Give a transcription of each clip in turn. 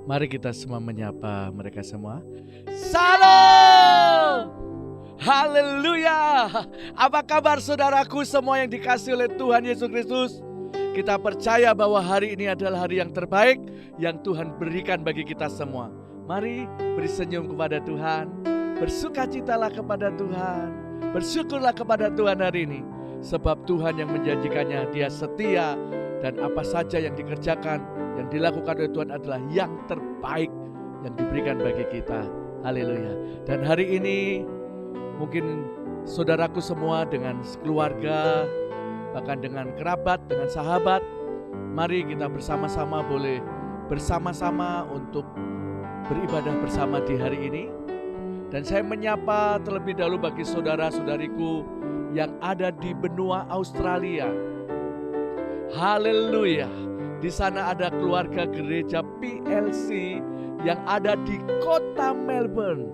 Mari kita semua menyapa mereka semua. Salam! Haleluya! Apa kabar saudaraku semua yang dikasihi oleh Tuhan Yesus Kristus? Kita percaya bahwa hari ini adalah hari yang terbaik yang Tuhan berikan bagi kita semua. Mari beri senyum kepada Tuhan, bersukacitalah kepada Tuhan, bersyukurlah kepada Tuhan hari ini. Sebab Tuhan yang menjanjikannya, Dia setia, dan apa saja yang dikerjakan, yang dilakukan oleh Tuhan adalah yang terbaik yang diberikan bagi kita. Haleluya. Dan hari ini mungkin saudaraku semua dengan keluarga, bahkan dengan kerabat, dengan sahabat, mari kita bersama-sama boleh bersama-sama untuk beribadah bersama di hari ini. Dan saya menyapa terlebih dahulu bagi saudara-saudariku yang ada di benua Australia. Haleluya. Di sana ada keluarga gereja PLC yang ada di kota Melbourne.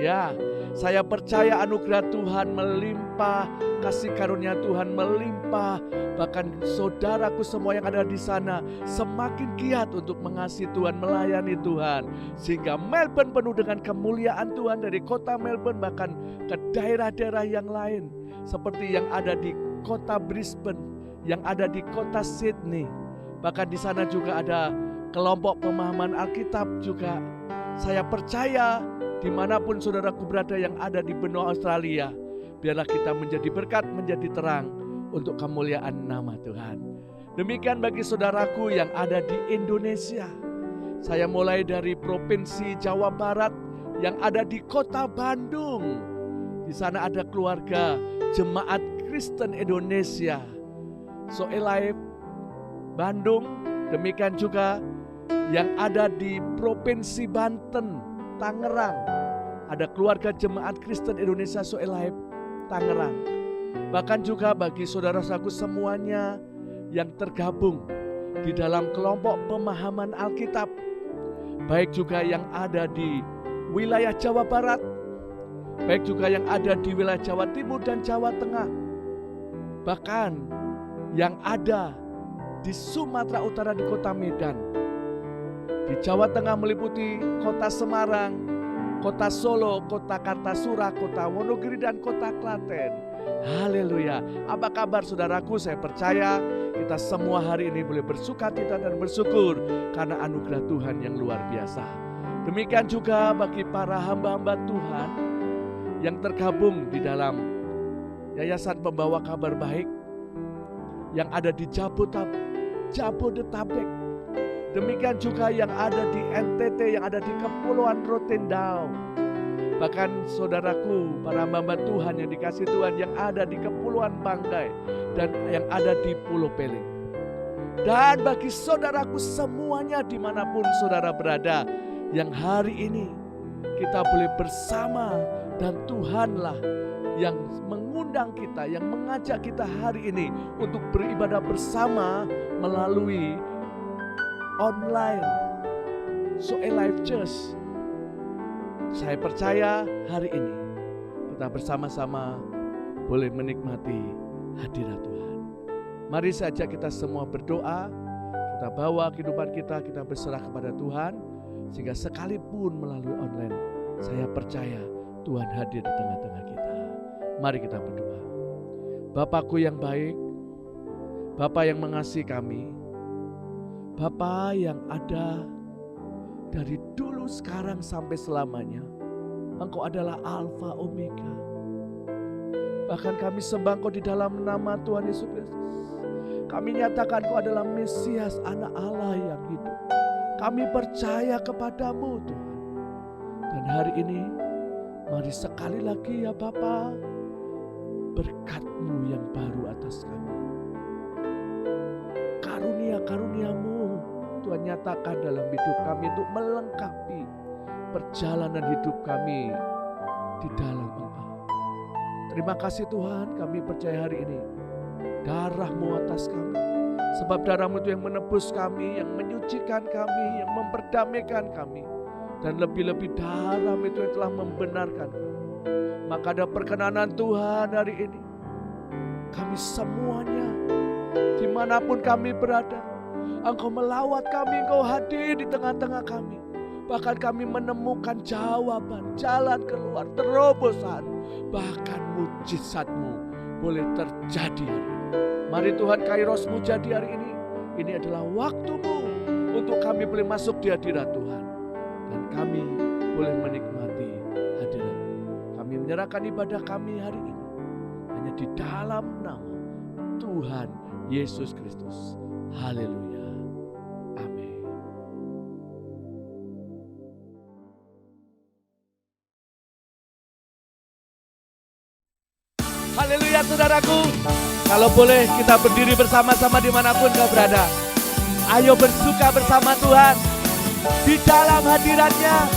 Ya, saya percaya anugerah Tuhan melimpah, kasih karunia Tuhan melimpah. Bahkan saudaraku semua yang ada di sana semakin giat untuk mengasihi Tuhan, melayani Tuhan. Sehingga Melbourne penuh dengan kemuliaan Tuhan, dari kota Melbourne bahkan ke daerah-daerah yang lain. Seperti yang ada di kota Brisbane, yang ada di kota Sydney. Bahkan di sana juga ada kelompok pemahaman Alkitab juga. Saya percaya dimanapun saudaraku berada yang ada di benua Australia, biarlah kita menjadi berkat, menjadi terang untuk kemuliaan nama Tuhan. Demikian bagi saudaraku yang ada di Indonesia. Saya mulai dari Provinsi Jawa Barat yang ada di kota Bandung. Di sana ada keluarga Jemaat Kristen Indonesia So Alive Bandung. Demikian juga yang ada di Provinsi Banten, Tangerang, ada keluarga Jemaat Kristen Indonesia So Alive Tangerang. Bahkan juga bagi saudara-saudaraku semuanya yang tergabung di dalam kelompok pemahaman Alkitab, baik juga yang ada di wilayah Jawa Barat, baik juga yang ada di wilayah Jawa Timur dan Jawa Tengah, bahkan yang ada di Sumatera Utara di kota Medan, di Jawa Tengah meliputi kota Semarang, kota Solo, kota Kartasura, kota Wonogiri, dan kota Klaten. Haleluya. Apa kabar saudaraku? Saya percaya kita semua hari ini boleh bersukacita dan bersyukur karena anugerah Tuhan yang luar biasa. Demikian juga bagi para hamba-hamba Tuhan yang tergabung di dalam Yayasan Pembawa Kabar Baik yang ada di Jabodetabek. Demikian juga yang ada di NTT, yang ada di Kepulauan Rotendao. Bahkan saudaraku, para hamba Tuhan yang dikasih Tuhan yang ada di Kepulauan Banggai dan yang ada di Pulau Peling. Dan bagi saudaraku semuanya dimanapun saudara berada, yang hari ini kita boleh bersama, dan Tuhanlah yang mengundang kita, yang mengajak kita hari ini untuk beribadah bersama melalui online So Alive Church. Saya percaya hari ini kita bersama-sama boleh menikmati hadirat Tuhan. Mari saja kita semua berdoa, kita bawa kehidupan kita berserah kepada Tuhan, sehingga sekalipun melalui online, saya percaya Tuhan hadir di tengah-tengah kita. Mari kita berdoa. Bapakku yang baik, Bapa yang mengasihi kami, Bapa yang ada dari dulu, sekarang, sampai selamanya. Engkau adalah Alfa Omega. Bahkan kami sembah Engkau di dalam nama Tuhan Yesus Kristus. Kami nyatakan Engkau adalah Mesias, Anak Allah yang hidup. Kami percaya kepadamu Tuhan. Dan hari ini mari sekali lagi ya Bapa, berkat-Mu yang baru atas kami. Karunia-karuniamu Tuhan nyatakan dalam hidup kami untuk melengkapi perjalanan hidup kami di dalam Engkau. Terima kasih Tuhan, kami percaya hari ini darah-Mu atas kami. Sebab darah-Mu itu yang menebus kami, yang menyucikan kami, yang memperdamaikan kami. Dan lebih-lebih darah-Mu itu yang telah membenarkan kami. Maka ada perkenanan Tuhan hari ini. Kami semuanya, dimanapun kami berada, Engkau melawat kami, Engkau hadir di tengah-tengah kami. Bahkan kami menemukan jawaban, jalan keluar, terobosan. Bahkan mujizat-Mu boleh terjadi hari ini. Mari Tuhan, Kairos-Mu jadi hari ini. Ini adalah waktu-Mu untuk kami boleh masuk di hadirat Tuhan. Dan kami boleh menikmati hadirat. Kami menyerahkan ibadah kami hari ini hanya di dalam nama Tuhan Yesus Kristus. Haleluya. Amin. Haleluya saudaraku. Kalau boleh kita berdiri bersama-sama dimanapun kau berada. Ayo bersuka bersama Tuhan. Di dalam hadiratnya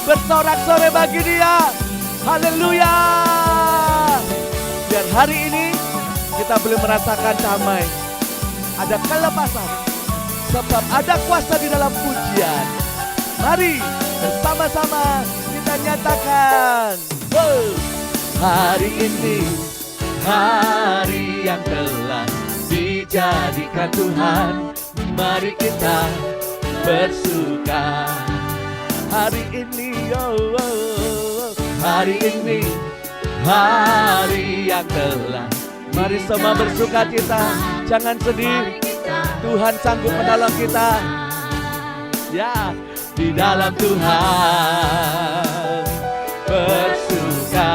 bersorak-sorai bagi Dia. Haleluya. Biar hari ini kita boleh merasakan damai. Ada kelepasan. Sebab ada kuasa di dalam pujian. Mari bersama-sama kita nyatakan. Hari ini hari yang telah dijadikan Tuhan. Mari kita bersuka. Hari ini, hari ini hari yang telah. Mari semua bersuka cita. Jangan sedih. Tuhan sanggup menolong kita. Ya, di dalam Tuhan bersuka.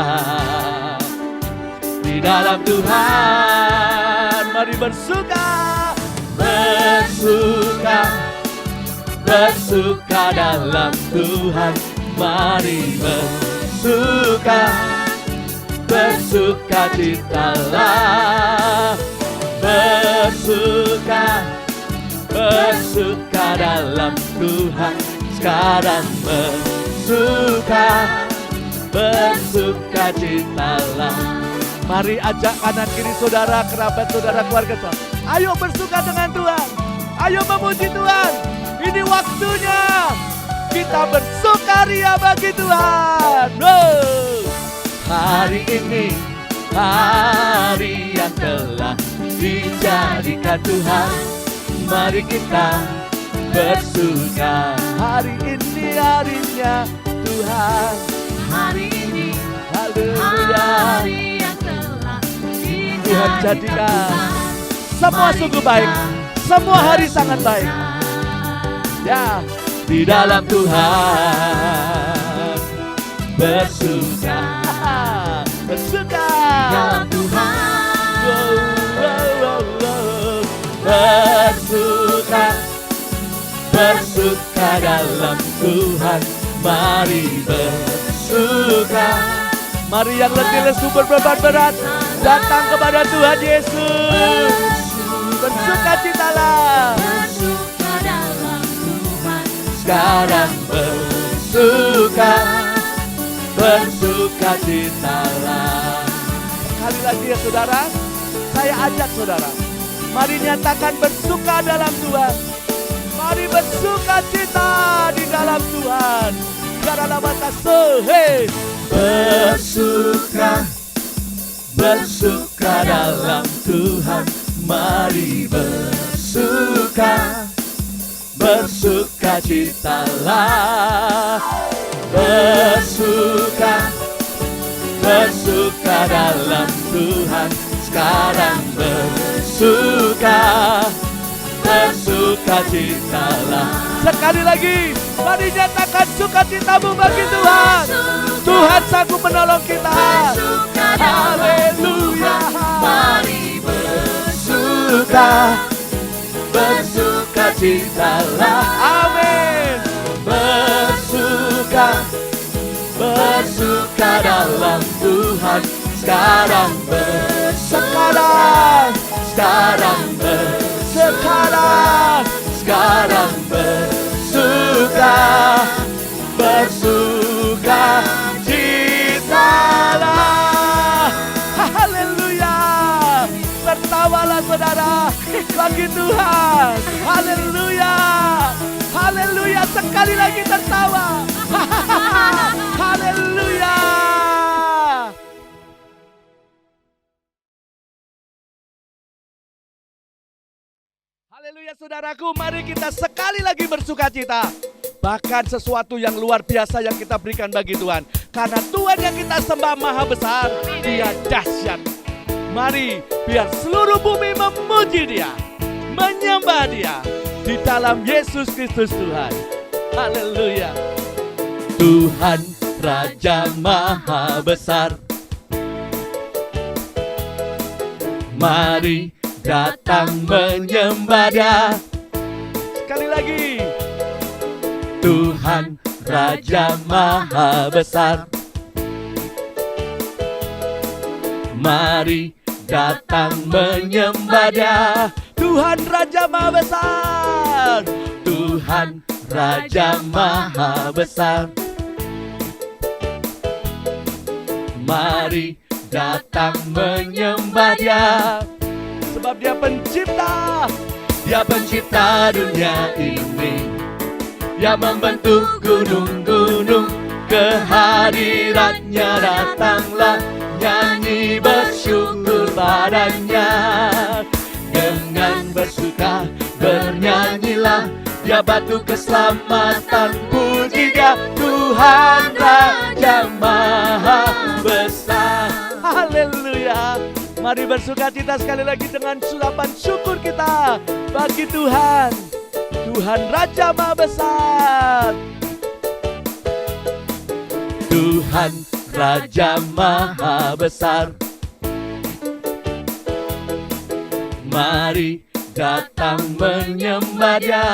Di dalam Tuhan mari bersuka. Bersuka, bersuka dalam Tuhan. Mari bersuka, bersuka citalah. Bersuka, bersuka dalam Tuhan. Sekarang bersuka, bersuka citalah. Mari ajak kanan kiri saudara, kerabat saudara, keluarga saudara. Ayo bersuka dengan Tuhan. Ayo memuji Tuhan. Ini waktunya kita bersukaria bagi Tuhan. Hari ini hari yang telah dijadikan Tuhan. Mari kita bersuka. Hari ini harinya Tuhan. Hari ini haleluya. Tuhan jadikan semua sungguh baik. Semua hari sangat baik. Ya, di dalam Tuhan bersuka. Bersuka dalam Tuhan. Bersuka, bersuka dalam Tuhan. Mari bersuka. Mari yang letih lesu berbeban berat datang kepada Tuhan Yesus. Bersuka citalah. Bersuka dalam Tuhan. Sekarang bersuka, bersuka citalah. Sekali lagi ya saudara, saya ajak saudara. Mari nyatakan bersuka dalam Tuhan. Mari bersuka cita di dalam Tuhan. Karena mata sehe. Bersuka, bersuka dalam Tuhan. Mari bersuka, bersuka citalah. Bersuka, bersuka dalam Tuhan. Sekarang bersuka, bersuka citalah. Sekali lagi, mari nyatakan sukacitamu bagi Tuhan. Tuhan sanggup menolong kita. Haleluya. Mari bersuka, bersuka citalah. Amin. Bersuka, bersuka dalam Tuhan. Sekarang sekarang, sekarang sekarang, sekarang bersuka, bersuka citalah. Haleluya. Tertawalah saudara bagi Tuhan. Haleluya. Haleluya. Sekali lagi tertawa. Haleluya. Haleluya saudaraku, mari kita sekali lagi bersuka cita. bahkan sesuatu yang luar biasa yang kita berikan bagi Tuhan. Karena Tuhan yang kita sembah maha besar, Dia dahsyat. Mari biar seluruh bumi memuji Dia, menyembah Dia di dalam Yesus Kristus Tuhan. Haleluya. Tuhan Raja Maha Besar, mari datang menyembah Dia. Sekali lagi. Tuhan Raja Maha Besar, mari datang menyembah Dia. Tuhan Raja Maha Besar, Tuhan Raja Maha Besar, mari datang menyembah Dia. Sebab Dia pencipta, Dia pencipta dunia ini. Dia membentuk gunung-gunung, kehadirannya datanglah, nyanyi bersyukur padanya. Dengan bersuka bernyanyilah, Dia batu keselamatan, puji Dia Tuhan Raja Maha Besar. Haleluya. Mari bersukacita sekali lagi dengan surapan syukur kita bagi Tuhan. Tuhan Raja Maha Besar, Tuhan Raja Maha Besar, mari datang menyembah Dia.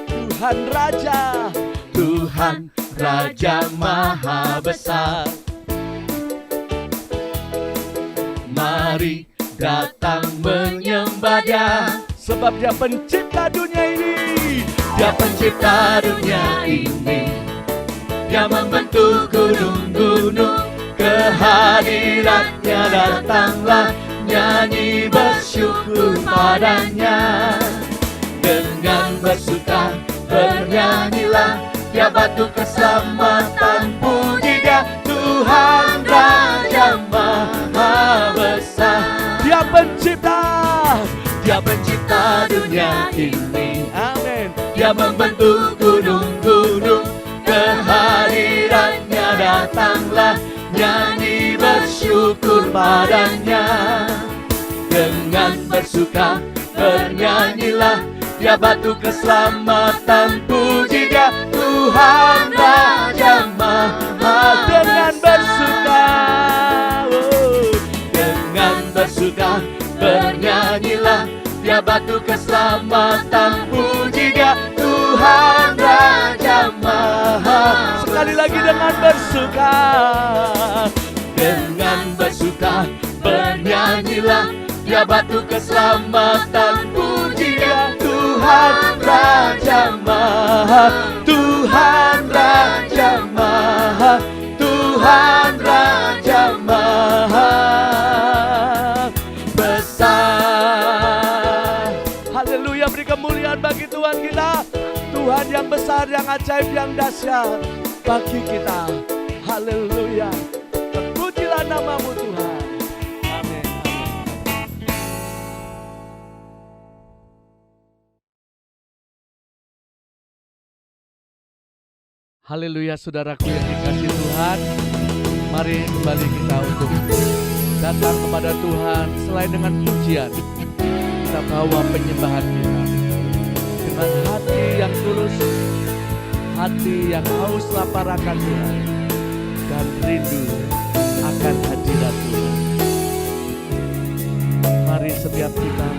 Tuhan Raja, Tuhan Raja Maha Besar, mari datang menyembah Dia. Sebab Dia pencipta dunia ini, Dia pencipta dunia ini. Dia membentuk gunung-gunung, kehadirannya datanglah, nyanyi bersyukur padanya. Dengan bersuka bernyanyilah, Dia batu keselamatan, puji Dia Tuhan Raja Maha Besar. Dia pencipta, Dia pencipta dunia ini. Amin. Dia membentuk gunung-gunung, kehadirannya datanglah, nyanyi bersyukur padanya. Dengan bersuka bernyanyilah, Dia batu keselamatan, puji Dia Tuhan Raja Maha. Dengan bersuka, dengan bersuka bernyanyilah, Dia batu keselamatan, puji Dia Tuhan Raja Maha. Sekali lagi dengan bersuka, dengan bersuka bernyanyilah, Dia batu keselamatan, puji Dia Tuhan Raja Maha. Tuhan Raja Maha, Tuhan Raja Maha Besar. Haleluya, beri kemuliaan bagi Tuhan kita, Tuhan yang besar, yang ajaib, yang dahsyat bagi kita. Haleluya, terpujilah nama-Mu Tuhan. Amin. Haleluya, saudaraku yang dikasihi Tuhan, mari kembali kita untuk datang kepada Tuhan. Selain dengan pujian, kita bawa penyembahan kita dengan hati yang tulus, hati yang haus lapar akan Tuhan, dan rindu akan hadirat Tuhan. Mari setiap kita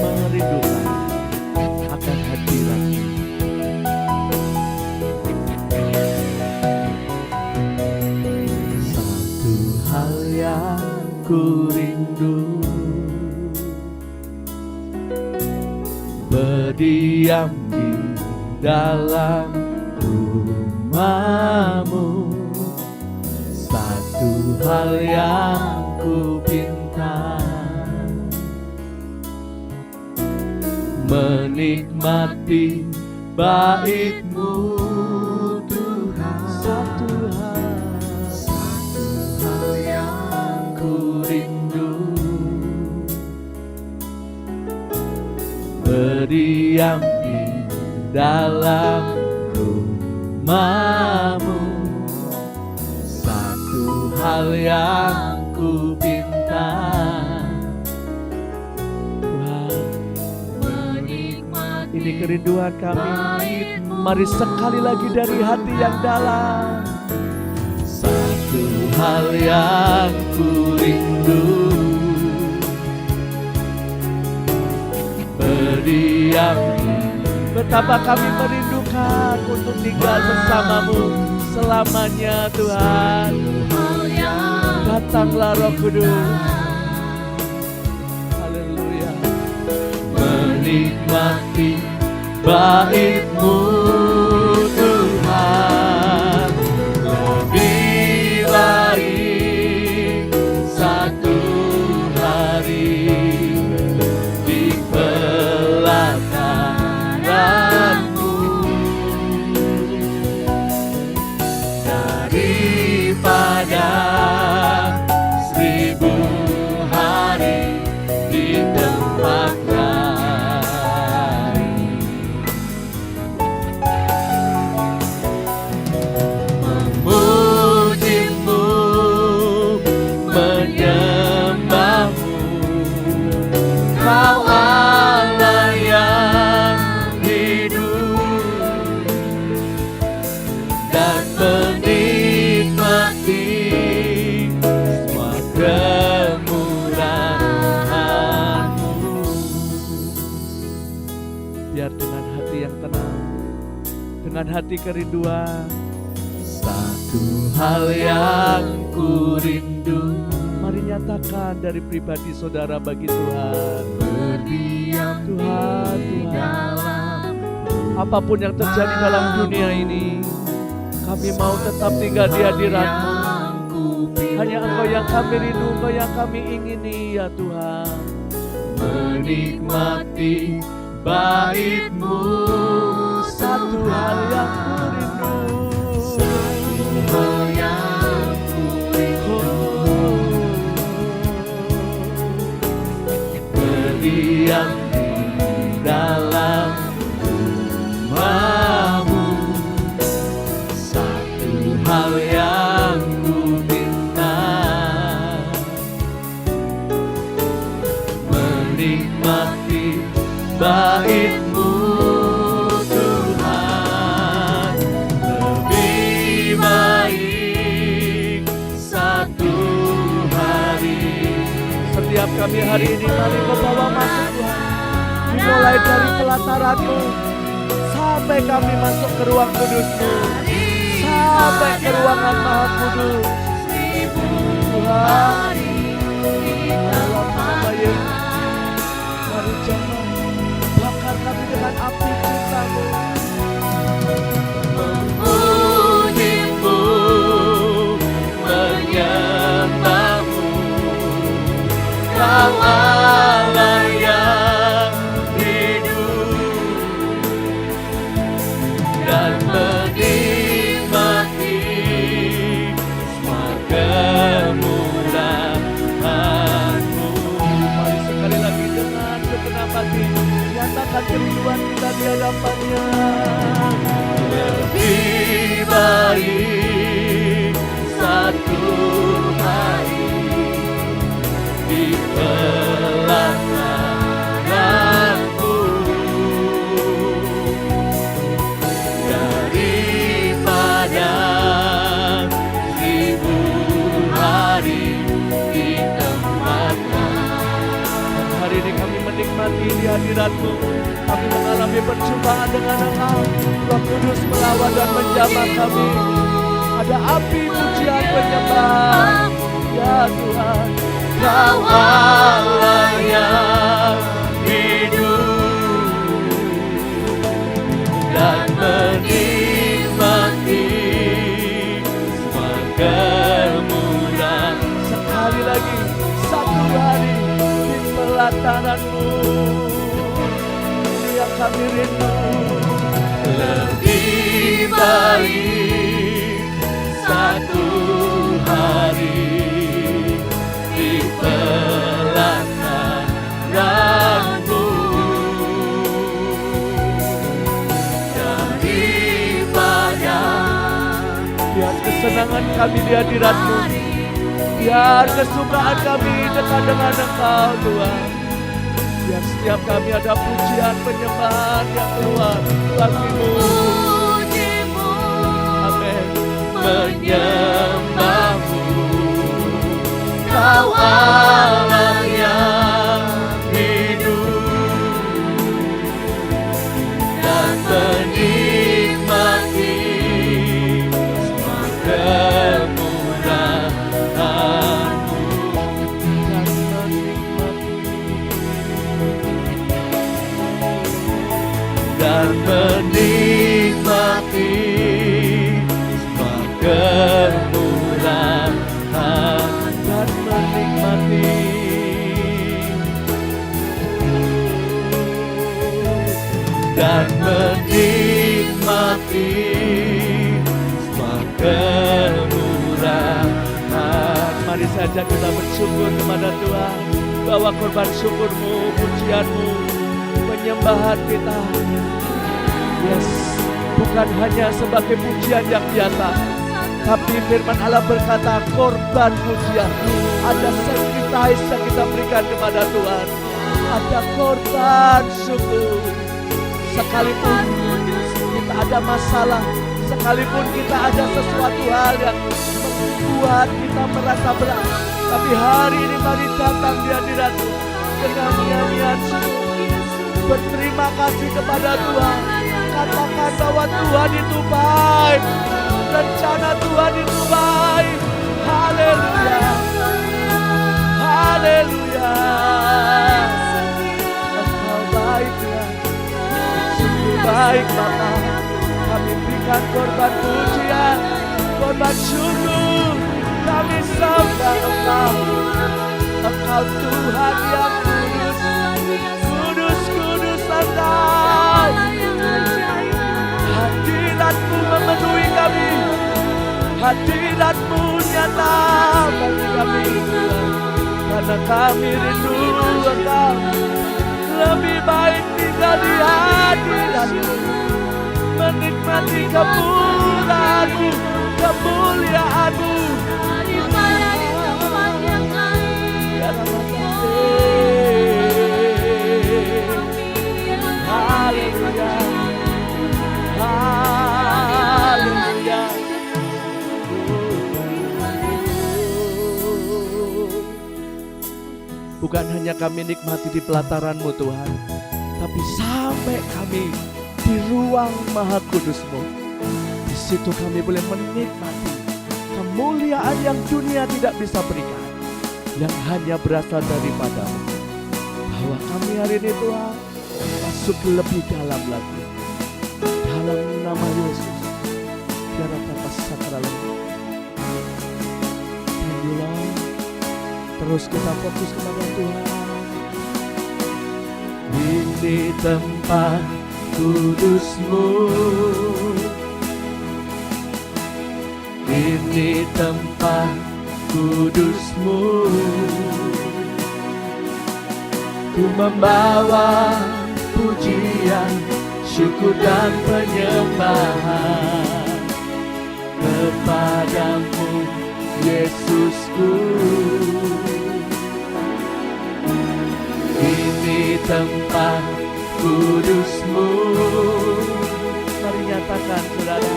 merindukan akan hadirat Tuhan. Satu hal yang ku rindu, berdiam di dalam rumah-Mu. Satu hal yang ku pinta, menikmati bait-Mu Tuhan. Satu hal yang ku rindu, berdiam di dalam rumahmu. Satu hal yang ku pinta, Tuhan, ini kerinduan kami. Mari sekali lagi dari hati yang dalam. Satu hal yang ku rindu, berdiam. Betapa kami merindukan untuk tinggal bersamamu selamanya, Tuhan. Datanglah Roh Kudus. Haleluya. Menikmati bait-Mu, Tuhan, lebih baik satu hari di pelataran-Mu daripada 1000 hari di tempat lain. Memuji-Mu, menyembah-Mu, Kau Allah yang hidup, dan menikmati semua kemurahan-Mu. Biar dengan hati yang tenang, dengan hati kerinduan, satu hal yang ku rindu. Mari nyatakan dari pribadi saudara bagi Tuhan. Berdiam Tuhan, Tuhan, apapun yang terjadi dalam dunia ini, kami mau tetap tinggal di hadirat-Mu. Hanya Engkau yang kami rindu, Engkau yang kami ingini, ya Tuhan. Menikmati bait-Mu, satu hal yang ku rindu. Satu hal yang ku rindu. Berdiam di dalam rumah-Mu, satu hal yang ku minta, menikmati bait-Mu, Tuhan, lebih baik satu hari. Setiap kami hari ini, mari Kau bawa masuk, Tuhan. Dimulai dari pelataran-Mu sampai kami masuk ke ruang kudus-Mu, sampai ke ruangan Maha Kudus. Tuhan, dalam nama Yesus, mari jamah, bakar kami dengan api cinta-Mu. Memuji-Mu, menyembah-Mu, Kau Allah yang hidup, dan menikmati semua kemurahan-Mu. Mari sekali lagi dengan segenap hati nyatakan kerinduan kita di hadapan-Nya. Lebih baik satu hari di pelataran-Mu daripada 1000 hari di tempat lain. Hari ini kami menikmati di hadirat-Mu. Kami mengalami perjumpaan dengan Engkau. Roh Kudus melawat dan menjamah kami. Ada api pujian penyembah, ya Tuhan. Kau Allah yang hidup, dan menikmati semua kemurahan. Sekali lagi, satu hari di pelataran-Mu, ini yang kami rindu. Lebih baik satu hari di pelataran-Mu kesenangan kami di hadirat-Mu. Biar kesukaan kami dekat dengan Engkau Tuhan. Biar setiap kami ada pujian penyembahan yang keluar bagi-Mu. Amin. Menyembah-Mu, Kau Allah yang hidup, dan menikmati semua kemurahan-Mu, dan menikmati semua kemurahan, dan menikmati semua kemurahan. Mari saja kita bersyukur kepada Tuhan, bawa korban syukur-Mu, pujian-Mu, penyembahan kita. Yes, bukan hanya sebagai pujian yang biasa, tapi firman Allah berkata korban pujian. Ada sacrifice yang kita berikan kepada Tuhan. Ada korban syukur. Sekalipun kita ada masalah, sekalipun kita ada sesuatu hal yang membuat kita merasa berat, tapi hari ini mari datang di hadirat-Mu dengan nyanyian syukur. Berterima kasih kepada Tuhan. Katakan bahwa Tuhan itu baik. Rencana Tuhan itu baik. Haleluya. Haleluya. Engkau baik Tuhan. Sungguh baik Bapa. Kami berikan korban pujian, korban syukur. Kami sembah Engkau. Engkau Tuhan yang kudus. Kudus, kudus Engkau. Hadirat-Mu memenuhi kami. Hadirat-Mu nyata bagi kami Tuhan. Karena kami rindu Engkau. Lebih baik tinggal di hadirat-Mu, menikmati kemurahan-Mu, kemuliaan-Mu. Haleluya. Haleluya. Bukan hanya kami nikmati di pelataran-Mu Tuhan, tapi sampai kami di ruang Maha Kudus-Mu. Di situ kami boleh menikmati kemuliaan yang dunia tidak bisa berikan, yang hanya berasal daripada-Mu. Bahwa kami hari ini Tuhan masuk lebih dalam lagi, dalam nama Yesus. Biarlah tanpa sakral. Thank you Lord. Terus kita fokus kepada Tuhan. Ini tempat kudus-Mu, ini tempat kudus-Mu. Ku membawa pujian, syukur dan penyembahan kepadamu Yesusku. Ini tempat kudus-Mu. Mari nyatakan saudara.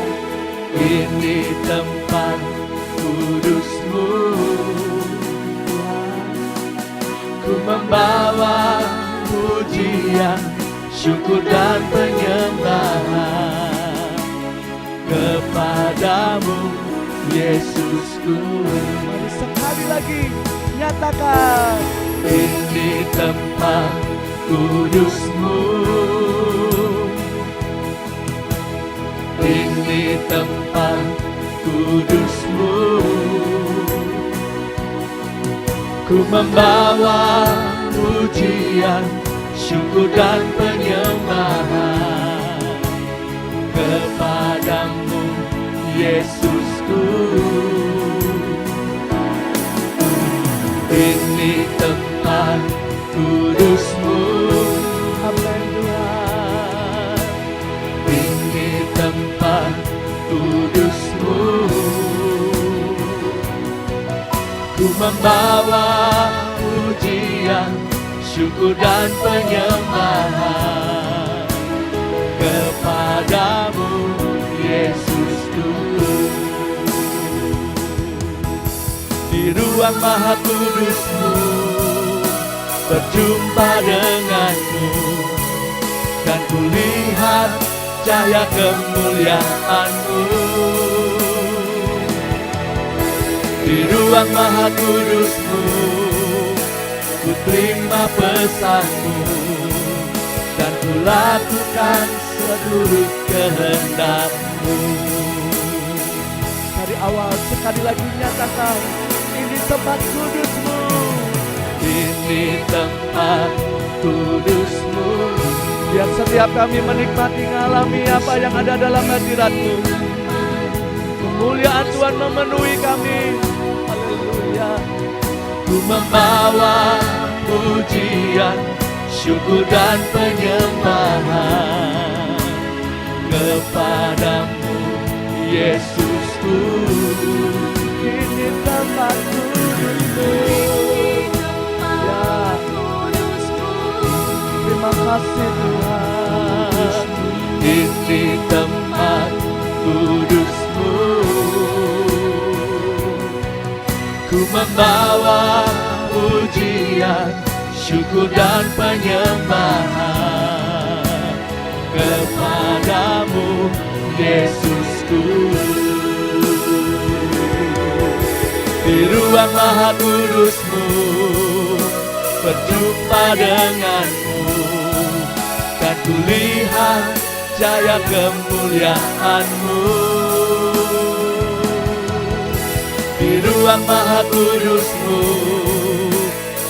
Ini tempat kudus-Mu. Ku membawa pujian, syukur dan penyembahan kepadamu Yesusku. Mari sekali lagi nyatakan. Ini tempat kudus-Mu. Ini tempat kudus-Mu. Ku membawa pujian, syukur dan penyembahan kepadamu Yesusku. Ini tempat kudus-Mu. Amin Tuhan. Ini tempat kudus-Mu. membawa pujian, syukur dan penyembahan kepadamu, Yesus Tuhan. Di ruang maha kudus-Mu berjumpa denganmu, dan kulihat cahaya kemuliaan-Mu. Di ruang maha kudus-Mu ku terima pesan-Mu, dan ku lakukan seluruh kehendak-Mu. Dari awal sekali lagi nyatakan, ini tempat kudus-Mu, ini tempat kudus-Mu. Biar setiap kami menikmati, ngalami apa yang ada dalam hadirat-Mu. Kemuliaan Tuhan memenuhi kami. Haleluya. Ku membawa pujian, syukur dan penyembahan kepadamu, Yesusku. Ini tempat kudus-Mu, ya. Terima kasih Tuhan. Ini tempat kudus-Mu. Ku membawa pujian, syukur dan penyembahan kepadamu, Yesusku. Di ruang maha kudus-Mu berjumpa denganmu, dan kulihat cahaya kemuliaan-Mu. Di ruang maha kudus-Mu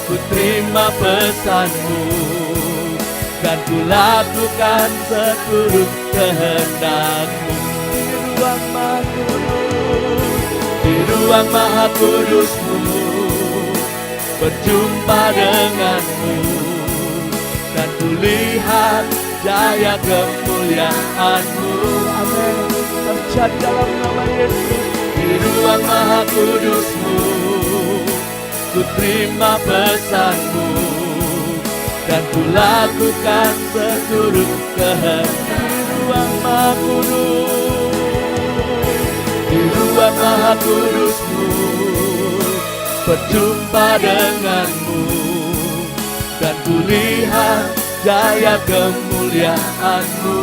ku terima pesan-Mu, dan ku lakukan seluruh kehendak-Mu. Di ruang maha kudus, di ruang maha kudus-Mu berjumpa denganmu, dan kulihat cahaya kemuliaan-Mu. Amin. Terjadi dalam nama Yesus. Di ruang maha kudus-Mu ku terima pesan-Mu, dan ku lakukan seluruh kehendak. Di ruang maha kudus, di ruang maha kudus-Mu berjumpa denganmu, dan kulihat cahaya kemuliaan-Mu.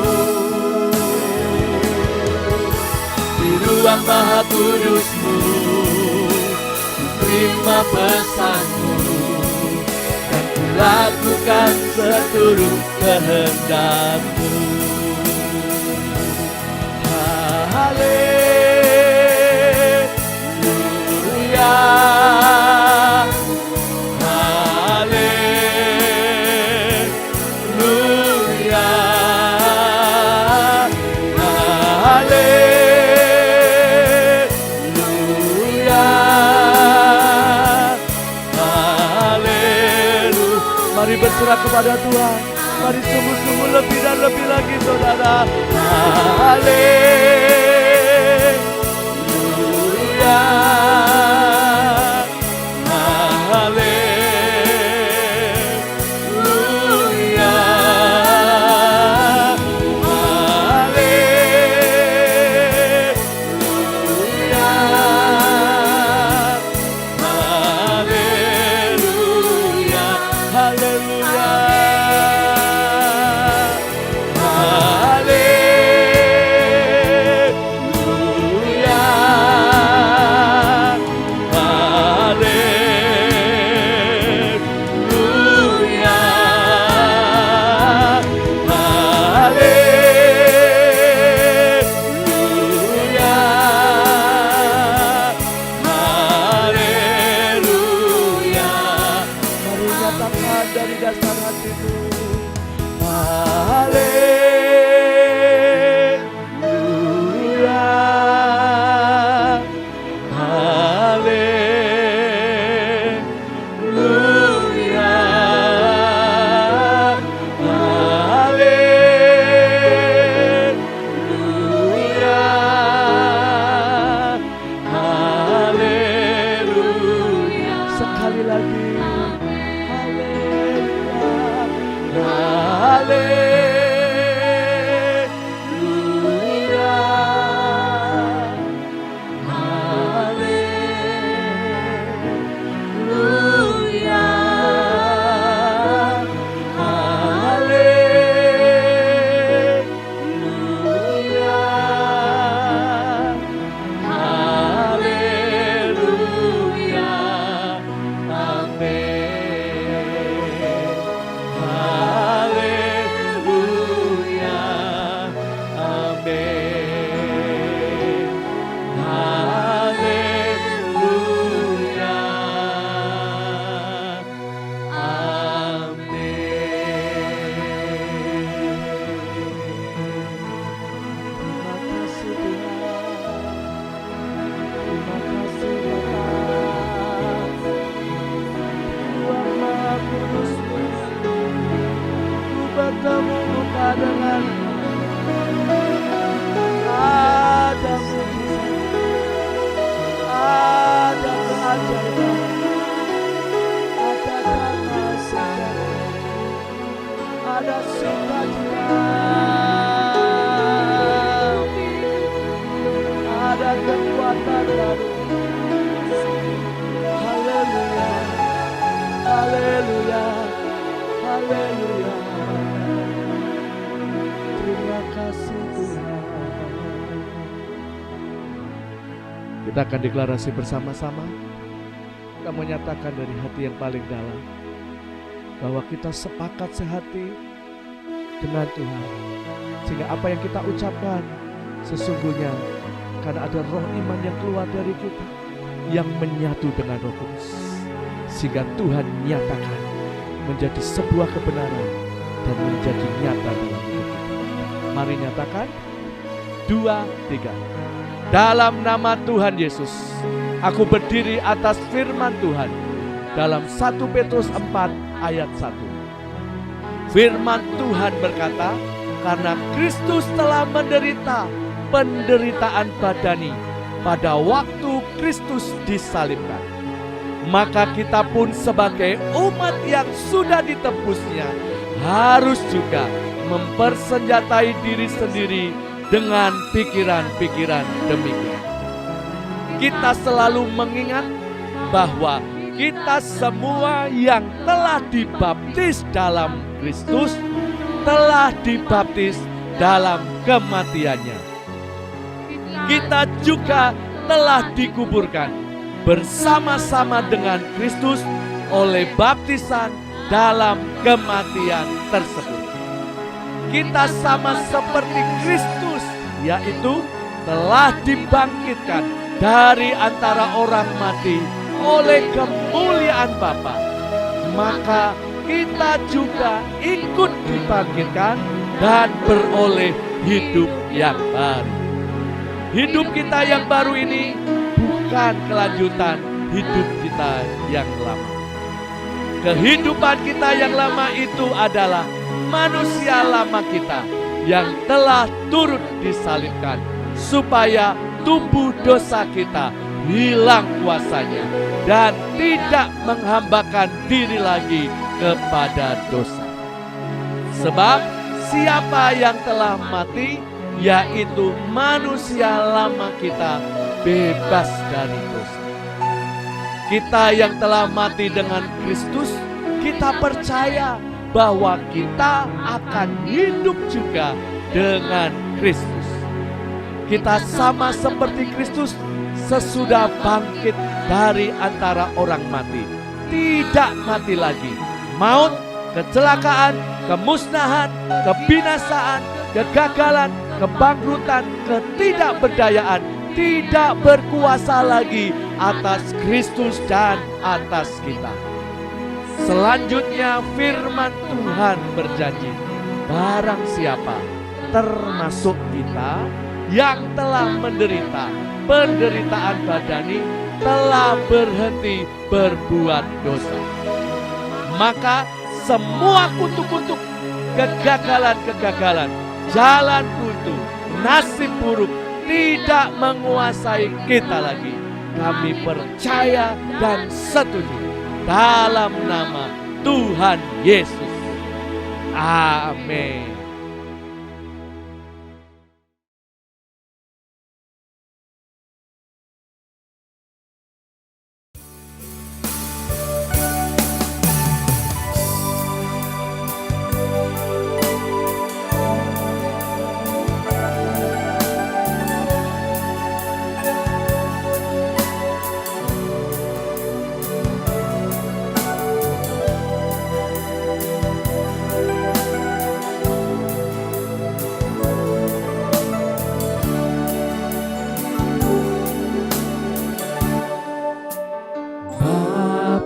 Di ruang maha kudus-Mu ku terima pesan-Mu, dan ku lakukan seluruh kehendak-Mu. Haleluya, haleluya, haleluya, haleluya. Mari berserah kepada Tuhan. Mari sungguh-sungguh lebih dan lebih lagi, saudara. Haleluya, haleluya, haleluya, haleluya, haleluya. Dari dasar hatimu, haleluya, haleluya, haleluya, haleluya. bertemu muka dengan ada mujizat, ada keajaiban, ada damai sejahtera, ada sukacita, ada kekuatan baru. Haleluya, haleluya, haleluya. Terima kasih Tuhan. Kita akan deklarasi bersama-sama. Kita menyatakan dari hati yang paling dalam bahwa kita sepakat sehati dengan Tuhan, sehingga apa yang kita ucapkan sesungguhnya karena ada roh iman yang keluar dari kita yang menyatu dengan Roh Kudus, sehingga Tuhan nyatakan menjadi sebuah kebenaran dan menjadi nyata dalam hidup kita. Mari nyatakan 2, 3. Dalam nama Tuhan Yesus, aku berdiri atas firman Tuhan dalam 1 Petrus 4 ayat 1. Firman Tuhan berkata, karena Kristus telah menderita penderitaan badani pada waktu Kristus disalibkan, maka kita pun sebagai umat yang sudah ditebusnya harus juga mempersenjatai diri sendiri dengan pikiran-pikiran demikian. Kita selalu mengingat bahwa kita semua yang telah dibaptis dalam Kristus telah dibaptis dalam kematiannya. Kita juga telah dikuburkan bersama-sama dengan Kristus oleh baptisan dalam kematian tersebut. Kita sama seperti Kristus, yaitu telah dibangkitkan dari antara orang mati oleh kemuliaan Bapa. Maka kita juga ikut dibangkitkan dan beroleh hidup yang baru. Hidup kita yang baru ini bukan kelanjutan hidup kita yang lama. Kehidupan kita yang lama itu adalah manusia lama kita yang telah turut disalibkan supaya tubuh dosa kita hilang kuasanya dan tidak menghambakan diri lagi kepada dosa. Sebab siapa yang telah mati, yaitu manusia lama kita, bebas dari dosa. Kita yang telah mati dengan Kristus, kita percaya bahwa kita akan hidup juga dengan Kristus. Kita sama seperti Kristus sesudah bangkit dari antara orang mati. Tidak mati lagi. Maut, kecelakaan, kemusnahan, kebinasaan, kegagalan, kebangkrutan, ketidakberdayaan tidak berkuasa lagi atas Kristus dan atas kita. Selanjutnya firman Tuhan berjanji, barang siapa termasuk kita yang telah menderita penderitaan badani telah berhenti berbuat dosa, maka semua kutuk-kutuk, kegagalan-kegagalan, jalan buntu, nasib buruk tidak menguasai kita lagi. Kami percaya dan setuju dalam nama Tuhan Yesus. Amin.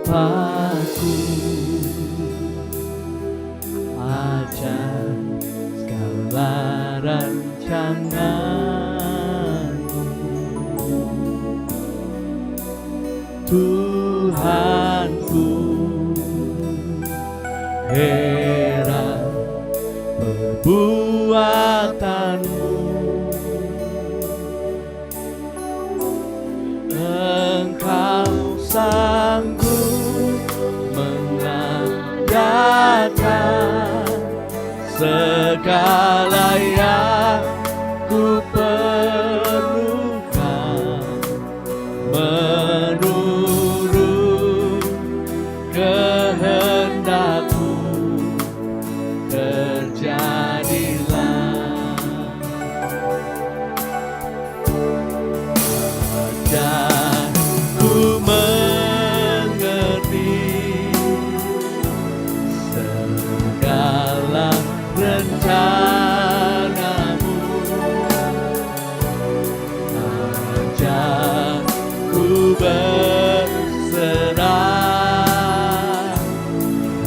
Bapakku, ajar segala rancangan-Mu. Tuhanku, heran perbuatan-Mu. Engkau sanggup mengadakan segala yang ku perlukan menurut kehendak-Mu. Terjadilah dan ku mengerti segala rencana-Mu. Ajak ku berserah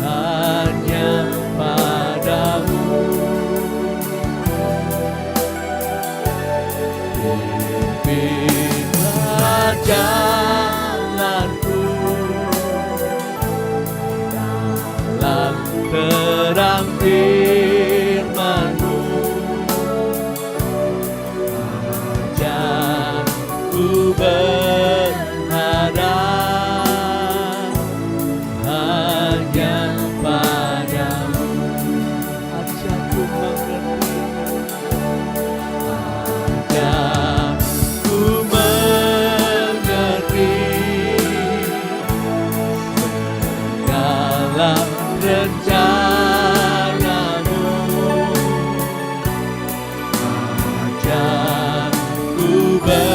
hanya padamu. Pimpinlah jalanku dalam terang firman-Mu. Ajak ku berharap hanya padamu. Ajak ku mengerti, ajak ku mengerti segala rencana-Mu. Ajak ku berserah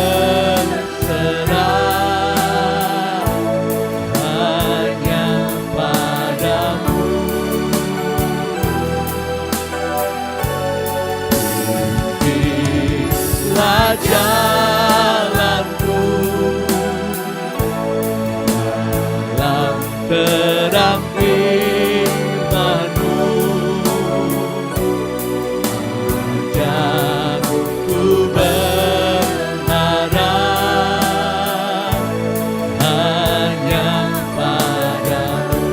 hanya padamu. Pimpinlah jalanku dalam terang firman-Mu. Ajak ku berharap hanya padamu.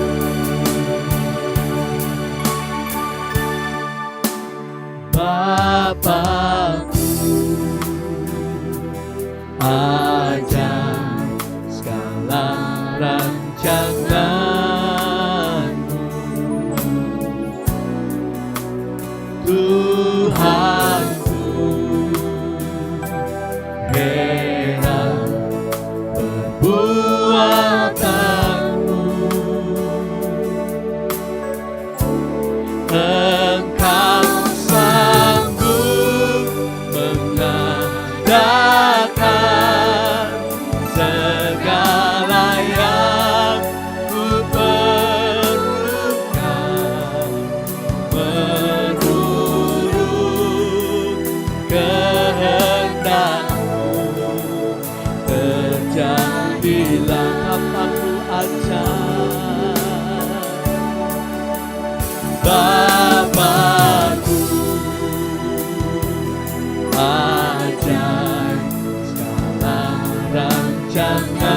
Bapakku, ajar segala rancangan-Mu. Tuhanku, heran perbuatan-Mu. Engkau sanggup mengadakan segala yang ku perlukan menurut kehendak-Mu. Terjadilah apa-Ku ajar. Bapakku, ajar segala rancangan.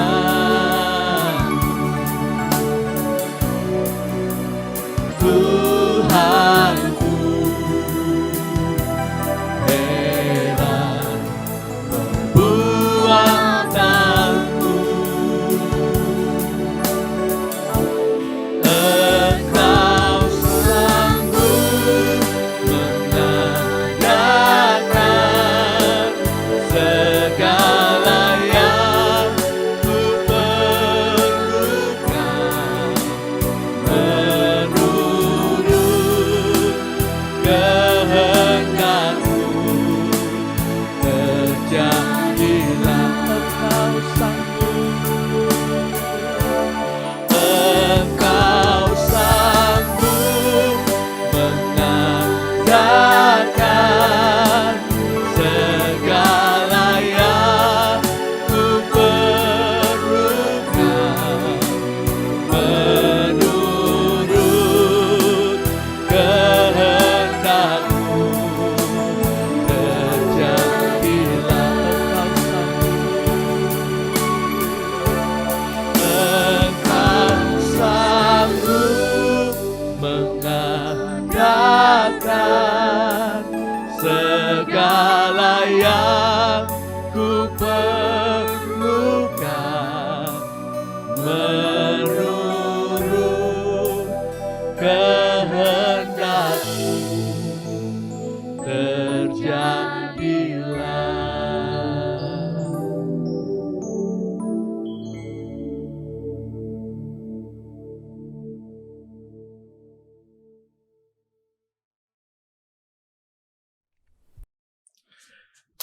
Tuhanku, heran perbuatan-Mu. Engkau sanggup kehendak-Mu terjadilah. Engkau sanggup mengadakan segala yang ku perlukan menurut kehendak-Mu terjadilah. Engkau sanggup mengadakan segala yang ku perlukan menurut kehendak-Mu terjadilah.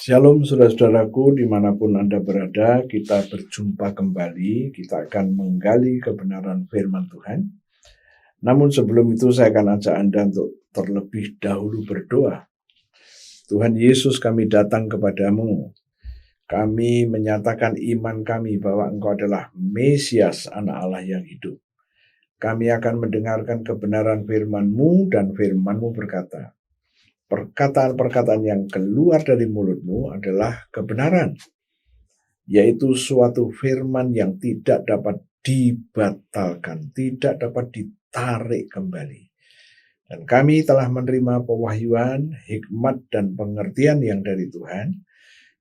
Shalom saudara-saudaraku dimanapun Anda berada, kita berjumpa kembali, kita akan menggali kebenaran firman Tuhan. Namun sebelum itu saya akan ajak Anda untuk terlebih dahulu berdoa. Tuhan Yesus, kami datang kepadamu. Kami menyatakan iman kami bahwa Engkau adalah Mesias, Anak Allah yang hidup. Kami akan mendengarkan kebenaran firman-Mu dan firman-Mu berkata, perkataan-perkataan yang keluar dari mulut-Mu adalah kebenaran, yaitu suatu firman yang tidak dapat dibatalkan, tidak dapat ditarik kembali. Dan kami telah menerima pewahyuan, hikmat, dan pengertian yang dari Tuhan,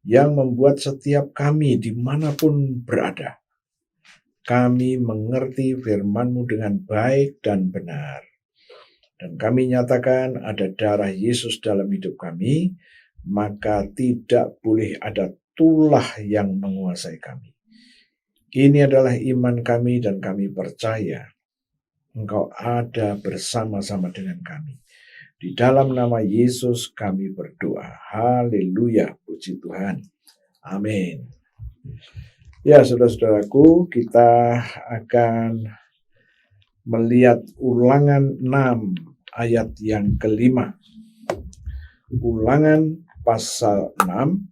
yang membuat setiap kami dimanapun berada, kami mengerti firman-Mu dengan baik dan benar. Dan kami nyatakan ada darah Yesus dalam hidup kami, maka tidak boleh ada tulah yang menguasai kami. Ini adalah iman kami dan kami percaya Engkau ada bersama-sama dengan kami. Di dalam nama Yesus kami berdoa. Haleluya, puji Tuhan. Amin. Ya, saudara-saudaraku, kita akan melihat Ulangan 6 ayat yang kelima. Ulangan pasal 6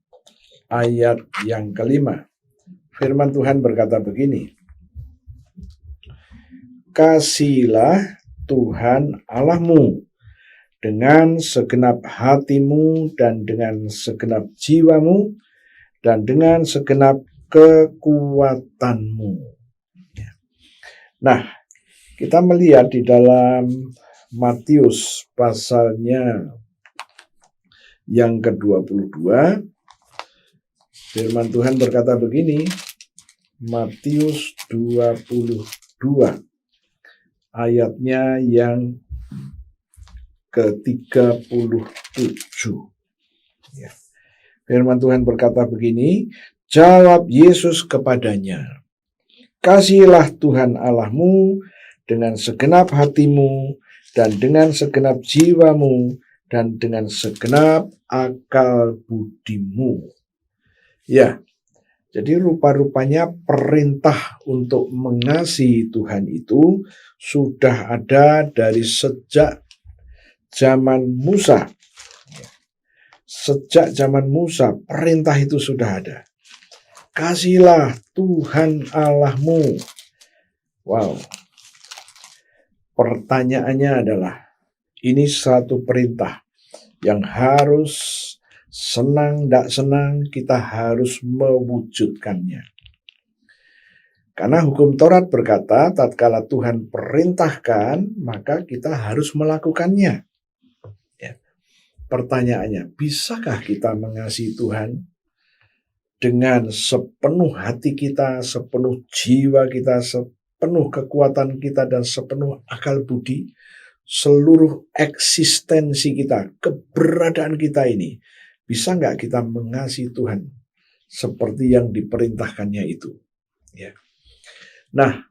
ayat yang kelima. Firman Tuhan berkata begini, kasihilah Tuhan Allahmu dengan segenap hatimu dan dengan segenap jiwamu dan dengan segenap kekuatanmu. Nah, kita melihat di dalam Matius pasalnya yang ke-22, firman Tuhan berkata begini, Matius 22, ayatnya yang ke-37. Ya. Firman Tuhan berkata begini, jawab Yesus kepadanya, kasihilah Tuhan Allahmu dengan segenap hatimu, dan dengan segenap jiwamu, dan dengan segenap akal budimu. Ya, jadi rupa-rupanya perintah untuk mengasihi Tuhan itu sudah ada dari sejak zaman Musa. Sejak zaman Musa, perintah itu sudah ada. Kasihilah Tuhan Allahmu. Wow. Pertanyaannya adalah, ini satu perintah yang harus senang tidak senang kita harus mewujudkannya. Karena hukum Taurat berkata, tatkala Tuhan perintahkan, maka kita harus melakukannya. Ya. Pertanyaannya, bisakah kita mengasihi Tuhan dengan sepenuh hati kita, sepenuh jiwa kita, sepenuh kekuatan kita, dan sepenuh akal budi, seluruh eksistensi kita, keberadaan kita ini, bisa nggak kita mengasihi Tuhan seperti yang diperintahkannya itu? Ya. Nah,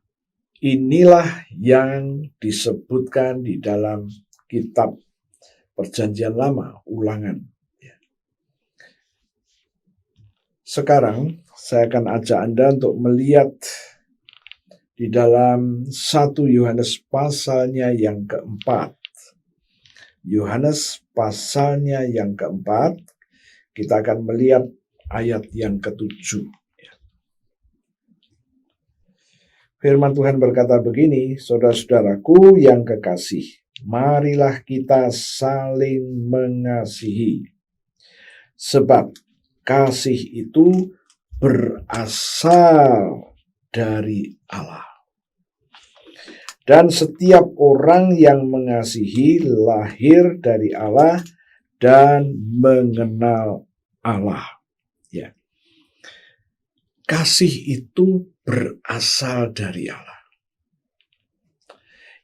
inilah yang disebutkan di dalam kitab Perjanjian Lama, Ulangan. Sekarang saya akan ajak Anda untuk melihat di dalam 1 Yohanes pasalnya yang keempat. Yohanes pasalnya yang keempat, kita akan melihat ayat yang ke-7. Firman Tuhan berkata begini, saudara-saudaraku yang kekasih, marilah kita saling mengasihi. Sebab kasih itu berasal dari Allah. Dan setiap orang yang mengasihi lahir dari Allah dan mengenal Allah. Ya. Kasih itu berasal dari Allah.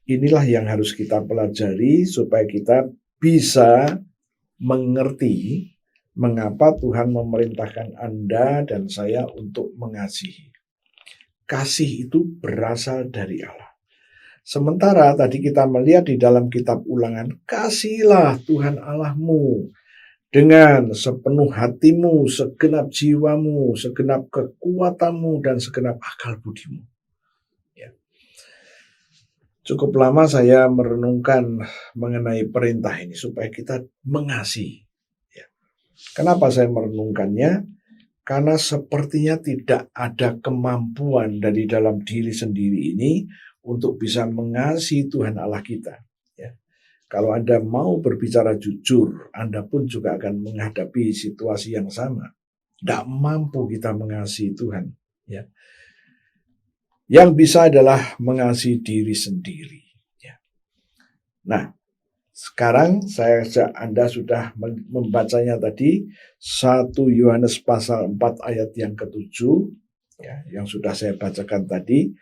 Inilah yang harus kita pelajari supaya kita bisa mengerti mengapa Tuhan memerintahkan Anda dan saya untuk mengasihi. Kasih itu berasal dari Allah. Sementara tadi kita melihat di dalam kitab Ulangan, kasihilah Tuhan Allahmu dengan sepenuh hatimu, segenap jiwamu, segenap kekuatanmu, dan segenap akal budimu. Ya. Cukup lama saya merenungkan mengenai perintah ini supaya kita mengasihi. Ya. Kenapa saya merenungkannya? Karena sepertinya tidak ada kemampuan dari dalam diri sendiri ini untuk bisa mengasihi Tuhan Allah kita. Ya. Kalau Anda mau berbicara jujur, Anda pun juga akan menghadapi situasi yang sama. Tidak mampu kita mengasihi Tuhan. Ya. Yang bisa adalah mengasihi diri sendiri. Ya. Nah, sekarang Anda sudah membacanya tadi, 1 Yohanes pasal 4 ayat yang ke-7, ya, yang sudah saya bacakan tadi.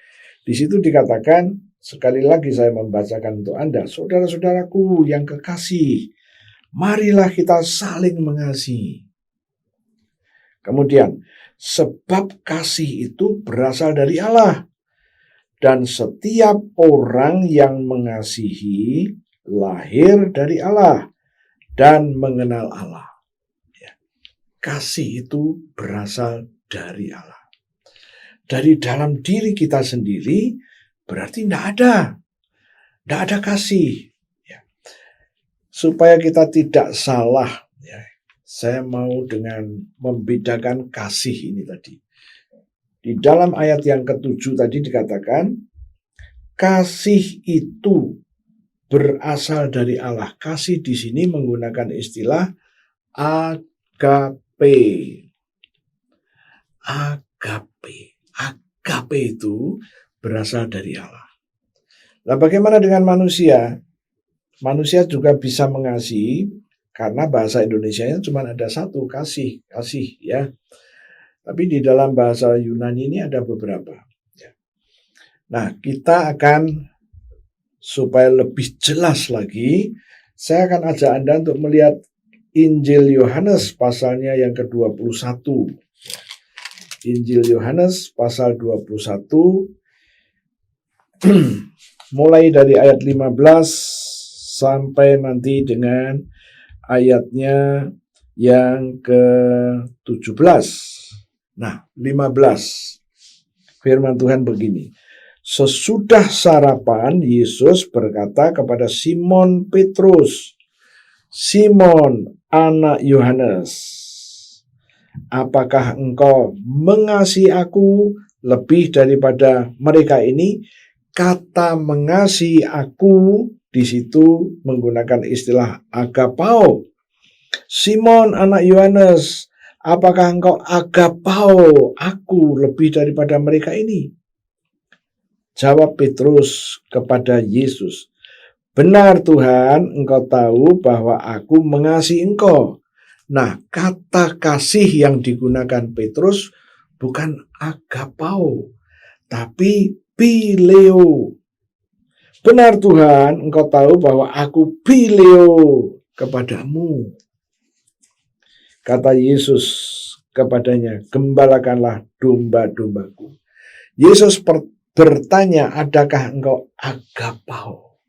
Di situ dikatakan, sekali lagi saya membacakan untuk Anda, saudara-saudaraku yang kekasih, marilah kita saling mengasihi. Kemudian, sebab kasih itu berasal dari Allah, dan setiap orang yang mengasihi lahir dari Allah dan mengenal Allah. Ya. Kasih itu berasal dari Allah. Dari dalam diri kita sendiri berarti tidak ada kasih. Ya. Supaya kita tidak salah, ya, saya mau dengan membedakan kasih ini tadi. Di dalam ayat yang ke-7 tadi dikatakan, kasih itu berasal dari Allah. Kasih di sini menggunakan istilah agape. Agape. Agape itu berasal dari Allah. Nah, bagaimana dengan manusia? Manusia juga bisa mengasihi karena bahasa Indonesianya cuma ada satu, kasih, ya. Tapi di dalam bahasa Yunani ini ada beberapa. Nah, kita akan supaya lebih jelas lagi, saya akan ajak Anda untuk melihat Injil Yohanes pasalnya yang ke-21. Injil Yohanes pasal 21 mulai dari ayat 15 sampai nanti dengan ayatnya yang ke-17. Nah, 15. Firman Tuhan begini. Sesudah sarapan, Yesus berkata kepada Simon Petrus, Simon, anak Yohanes, apakah engkau mengasihi aku lebih daripada mereka ini? Kata mengasihi aku di situ menggunakan istilah agapao. Simon anak Yohanes, apakah engkau agapao aku lebih daripada mereka ini? Jawab Petrus kepada Yesus, benar Tuhan, engkau tahu bahwa aku mengasihi engkau. Nah, kata kasih yang digunakan Petrus bukan agapao, tapi pileo. Benar Tuhan, engkau tahu bahwa aku pileo kepadamu. Kata Yesus kepadanya, gembalakanlah domba-dombaku. Yesus bertanya, adakah engkau agapao?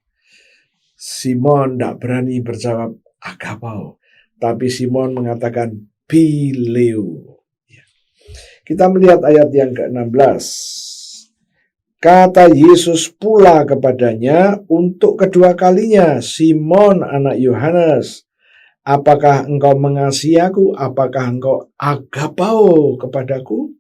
Simon tidak berani berjawab agapao. Tapi Simon mengatakan phileo. Kita melihat ayat yang ke-16. Kata Yesus pula kepadanya untuk kedua kalinya, Simon anak Yohanes, apakah engkau mengasihi aku? Apakah engkau agapao kepadaku?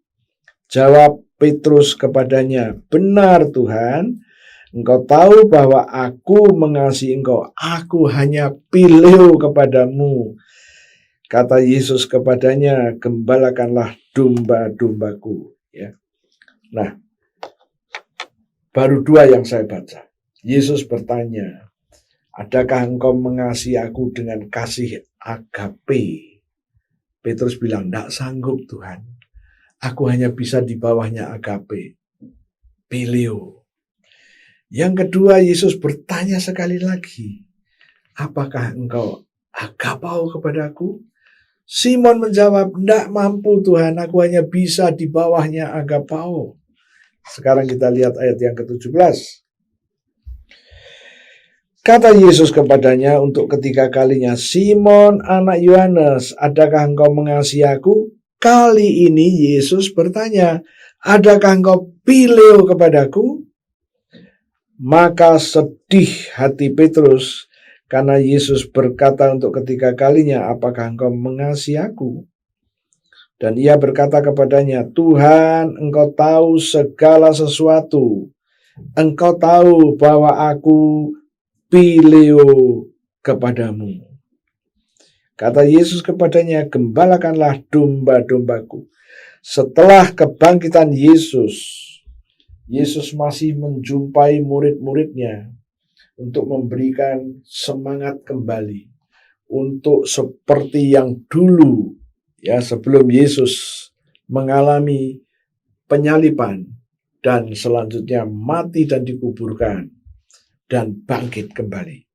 Jawab Petrus kepadanya, benar Tuhan, engkau tahu bahwa aku mengasihi engkau. Aku hanya phileo kepadamu. Kata Yesus kepadanya, gembalakanlah domba-dombaku. Ya. Nah, baru 2 yang saya baca. Yesus bertanya, adakah engkau mengasihi aku dengan kasih agape? Petrus bilang, tidak sanggup Tuhan. Aku hanya bisa di bawahnya agape. Phileo. Yang kedua, Yesus bertanya sekali lagi, apakah engkau agapao kepadaku? Simon menjawab, tidak mampu Tuhan, aku hanya bisa di bawahnya agapao. Sekarang kita lihat ayat yang ke-17. Kata Yesus kepadanya untuk ketiga kalinya, Simon anak Yohanes, adakah engkau mengasihi aku? Kali ini Yesus bertanya, adakah engkau phileo kepadaku? Maka sedih hati Petrus karena Yesus berkata untuk ketiga kalinya, apakah engkau mengasihi aku? Dan ia berkata kepadanya, Tuhan, engkau tahu segala sesuatu. Engkau tahu bahwa aku phileo kepadamu. Kata Yesus kepadanya, gembalakanlah domba-dombaku. Setelah kebangkitan Yesus masih menjumpai murid-muridnya untuk memberikan semangat kembali, untuk seperti yang dulu, ya, sebelum Yesus mengalami penyaliban dan selanjutnya mati dan dikuburkan dan bangkit kembali.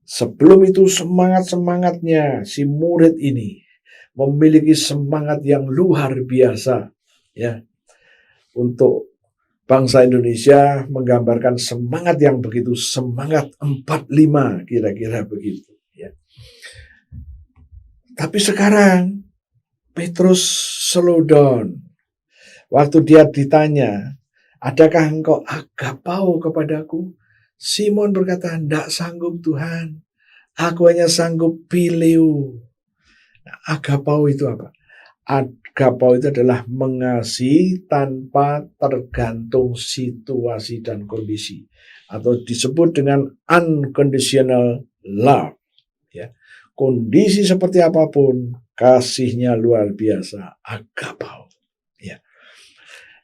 Sebelum itu semangat-semangatnya si murid ini memiliki semangat yang luar biasa, ya, untuk bangsa Indonesia, menggambarkan semangat yang begitu, semangat 45 kira-kira begitu. Ya. Tapi sekarang Petrus slow down. Waktu dia ditanya, adakah engkau agapao kepadaku? Simon berkata, tidak sanggup Tuhan, aku hanya sanggup phileo. Nah, agapao itu apa? Agapao itu adalah mengasihi tanpa tergantung situasi dan kondisi, atau disebut dengan unconditional love. Ya. Kondisi seperti apapun, kasihnya luar biasa, agapao. Ya.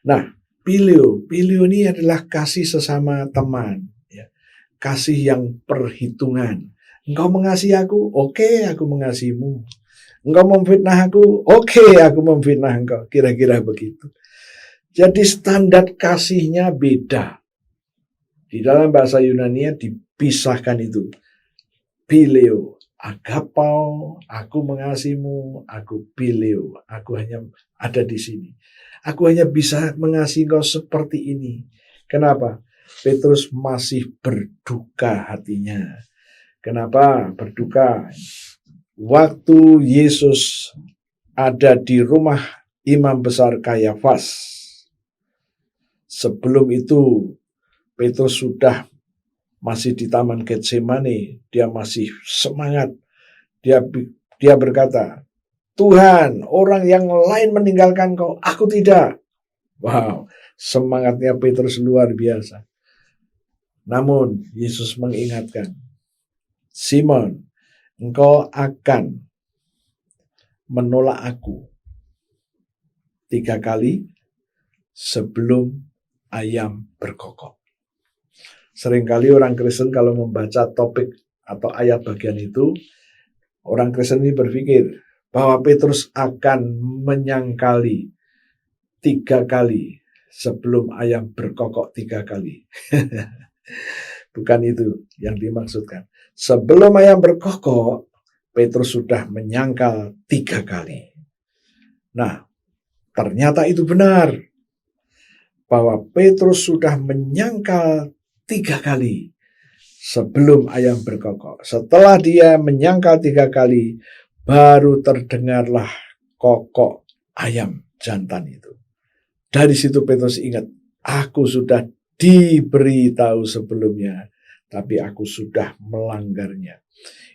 Nah, phileo ini adalah kasih sesama teman, ya. Kasih yang perhitungan. Engkau mengasihi aku, oke, aku mengasihimu. Engkau memfitnah aku, oke, aku memfitnah engkau. Kira-kira begitu. Jadi standar kasihnya beda. Di dalam bahasa Yunani dipisahkan itu. Phileo, agapao, aku mengasihimu, aku phileo. Aku hanya ada di sini. Aku hanya bisa mengasihi engkau seperti ini. Kenapa? Petrus masih berduka hatinya. Kenapa berduka? Waktu Yesus ada di rumah Imam Besar Kayafas, sebelum itu Petrus sudah masih di Taman Getsemani, dia masih semangat. Dia berkata, Tuhan, orang yang lain meninggalkan kau, aku tidak. Wow, semangatnya Petrus luar biasa. Namun Yesus mengingatkan, Simon, engkau akan menolak aku 3 kali sebelum ayam berkokok. Seringkali orang Kristen kalau membaca topik atau ayat bagian itu, orang Kristen ini berpikir bahwa Petrus akan menyangkali 3 kali sebelum ayam berkokok 3 kali. Bukan itu yang dimaksudkan. Sebelum ayam berkokok, Petrus sudah menyangkal 3 kali. Nah, ternyata itu benar. Bahwa Petrus sudah menyangkal 3 kali sebelum ayam berkokok. Setelah dia menyangkal 3 kali, baru terdengarlah kokok ayam jantan itu. Dari situ Petrus ingat, aku sudah diberitahu sebelumnya, tapi aku sudah melanggarnya.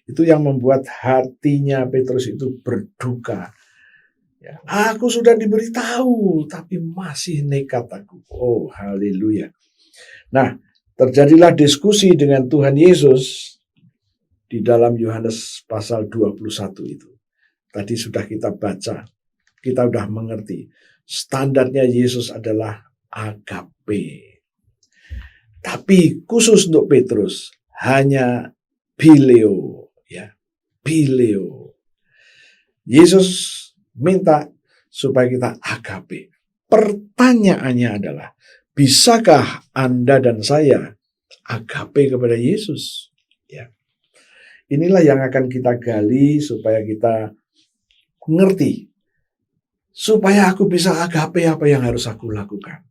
Itu yang membuat hatinya Petrus itu berduka. Ya, aku sudah diberitahu, tapi masih nekat aku. Oh, haleluya. Nah, terjadilah diskusi dengan Tuhan Yesus di dalam Yohanes pasal 21 itu. Tadi sudah kita baca, kita sudah mengerti. Standarnya Yesus adalah agape. Tapi khusus untuk Petrus, hanya phileo. Ya, phileo. Yesus minta supaya kita agape. Pertanyaannya adalah, bisakah Anda dan saya agape kepada Yesus? Ya. Inilah yang akan kita gali supaya kita ngerti. Supaya aku bisa agape, apa yang harus aku lakukan.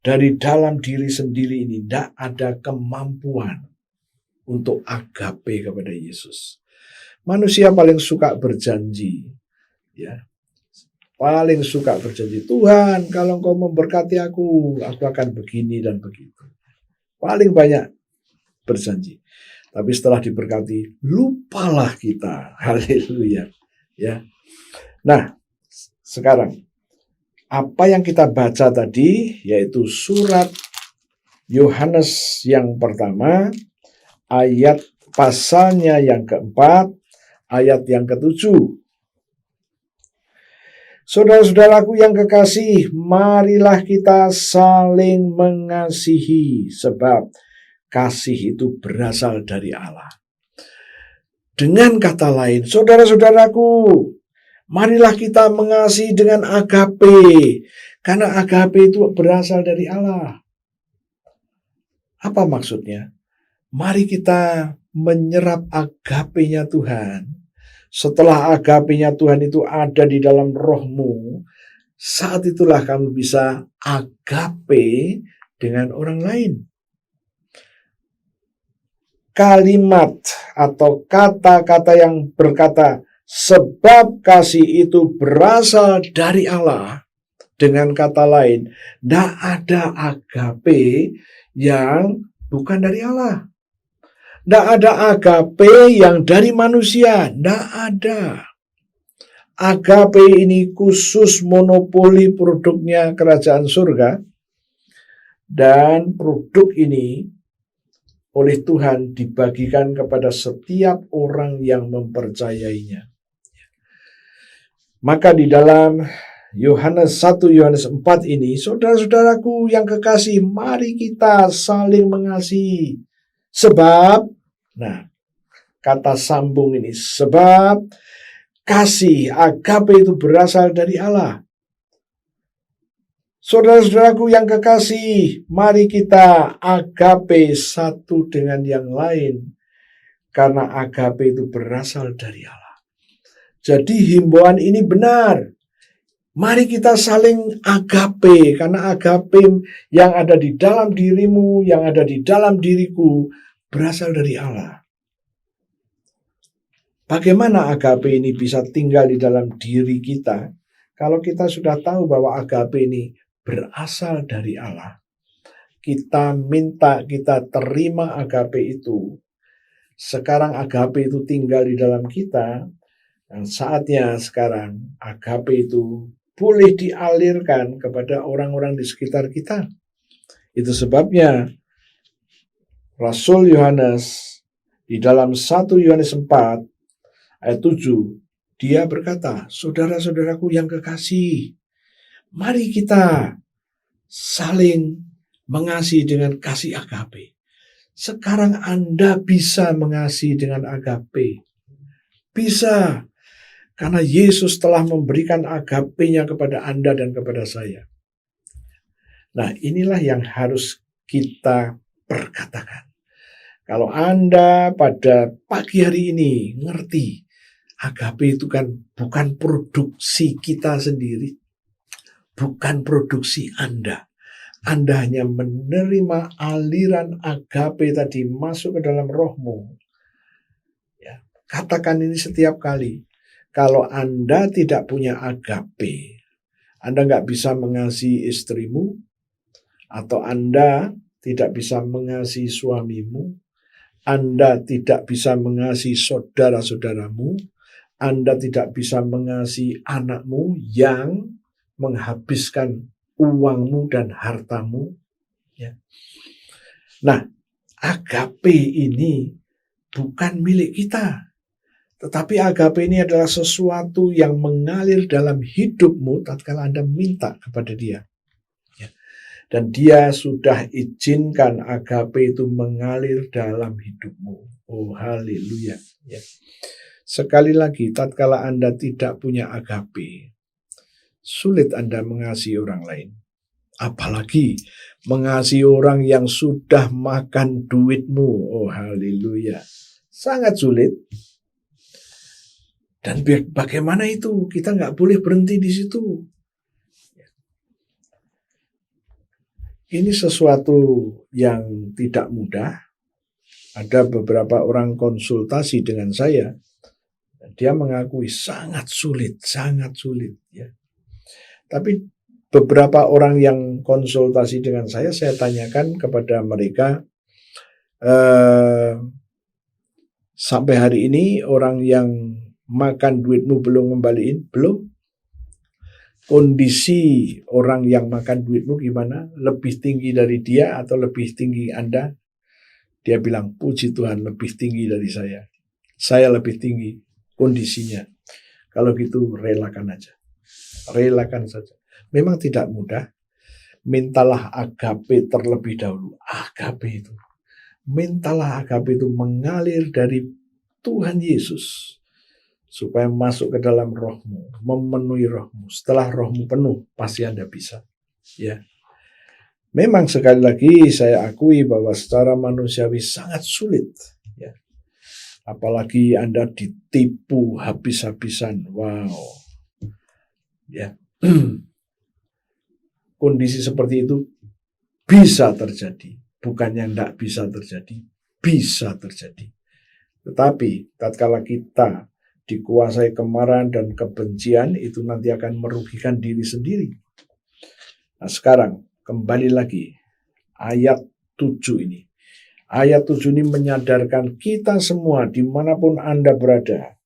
Dari dalam diri sendiri ini tidak ada kemampuan untuk agape kepada Yesus. Manusia paling suka berjanji. Ya, paling suka berjanji, Tuhan kalau engkau memberkati aku akan begini dan begitu. Paling banyak berjanji. Tapi setelah diberkati, lupalah kita. Haleluya. Ya. Nah, sekarang apa yang kita baca tadi, yaitu surat Yohanes yang pertama, ayat pasalnya yang keempat, ayat yang ketujuh. Saudara-saudaraku yang kekasih, marilah kita saling mengasihi, sebab kasih itu berasal dari Allah. Dengan kata lain, saudara-saudaraku, marilah kita mengasihi dengan agape, karena agape itu berasal dari Allah. Apa maksudnya? Mari kita menyerap agapenya Tuhan. Setelah agapenya Tuhan itu ada di dalam rohmu, saat itulah kamu bisa agape dengan orang lain. Kalimat atau kata-kata yang berkata, sebab kasih itu berasal dari Allah, dengan kata lain, tidak ada agape yang bukan dari Allah. Tidak ada agape yang dari manusia. Tidak ada. Agape ini khusus monopoli produknya kerajaan surga. Dan produk ini oleh Tuhan dibagikan kepada setiap orang yang mempercayainya. Maka di dalam Yohanes 1, Yohanes 4 ini, saudara-saudaraku yang kekasih, mari kita saling mengasihi. Sebab, nah, kata sambung ini, sebab kasih agape itu berasal dari Allah. Saudara-saudaraku yang kekasih, mari kita agape satu dengan yang lain, karena agape itu berasal dari Allah. Jadi himbauan ini benar. Mari kita saling agape, karena agape yang ada di dalam dirimu, yang ada di dalam diriku, berasal dari Allah. Bagaimana agape ini bisa tinggal di dalam diri kita? Kalau kita sudah tahu bahwa agape ini berasal dari Allah, kita minta, kita terima agape itu. Sekarang agape itu tinggal di dalam kita, dan saatnya sekarang agape itu boleh dialirkan kepada orang-orang di sekitar kita. Itu sebabnya Rasul Yohanes di dalam 1 Yohanes 4 ayat 7, dia berkata, saudara-saudaraku yang kekasih, mari kita saling mengasihi dengan kasih agape. Sekarang Anda bisa mengasihi dengan agape. Bisa. Karena Yesus telah memberikan agapenya kepada Anda dan kepada saya. Nah, inilah yang harus kita perkatakan. Kalau Anda pada pagi hari ini ngerti, agape itu kan bukan produksi kita sendiri, bukan produksi Anda. Anda hanya menerima aliran agape tadi masuk ke dalam rohmu. Ya, katakan ini setiap kali. Kalau Anda tidak punya agape, Anda nggak bisa mengasihi istrimu, atau Anda tidak bisa mengasihi suamimu, Anda tidak bisa mengasihi saudara-saudaramu, Anda tidak bisa mengasihi anakmu yang menghabiskan uangmu dan hartamu. Ya. Nah, agape ini bukan milik kita. Tetapi agape ini adalah sesuatu yang mengalir dalam hidupmu tatkala Anda minta kepada Dia. Ya. Dan Dia sudah izinkan agape itu mengalir dalam hidupmu. Oh, haleluya. Ya. Sekali lagi, tatkala Anda tidak punya agape, sulit Anda mengasihi orang lain. Apalagi mengasihi orang yang sudah makan duitmu. Oh, haleluya. Sangat sulit. Dan bagaimana itu? Kita nggak boleh berhenti di situ. Ini sesuatu yang tidak mudah. Ada beberapa orang konsultasi dengan saya. Dia mengakui sangat sulit. Ya. Tapi beberapa orang yang konsultasi dengan saya tanyakan kepada mereka, sampai hari ini orang yang makan duitmu belum ngembaliin? Belum. Kondisi orang yang makan duitmu gimana? Lebih tinggi dari dia atau lebih tinggi Anda? Dia bilang, puji Tuhan lebih tinggi dari saya. Saya lebih tinggi kondisinya. Kalau gitu relakan aja. Relakan saja. Memang tidak mudah. Mintalah agape terlebih dahulu. Agape itu. Mintalah agape itu mengalir dari Tuhan Yesus. Supaya masuk ke dalam rohmu, memenuhi rohmu. Setelah rohmu penuh, pasti Anda bisa. Ya. Memang sekali lagi saya akui bahwa secara manusiawi sangat sulit. Ya. Apalagi Anda ditipu habis-habisan. Wow. Ya. Kondisi seperti itu bisa terjadi. Bukannya tidak bisa terjadi. Bisa terjadi. Tetapi tatkala kita dikuasai kemarahan dan kebencian, itu nanti akan merugikan diri sendiri. Nah, sekarang kembali lagi ayat 7 ini. Ayat 7 ini menyadarkan kita semua dimanapun Anda berada,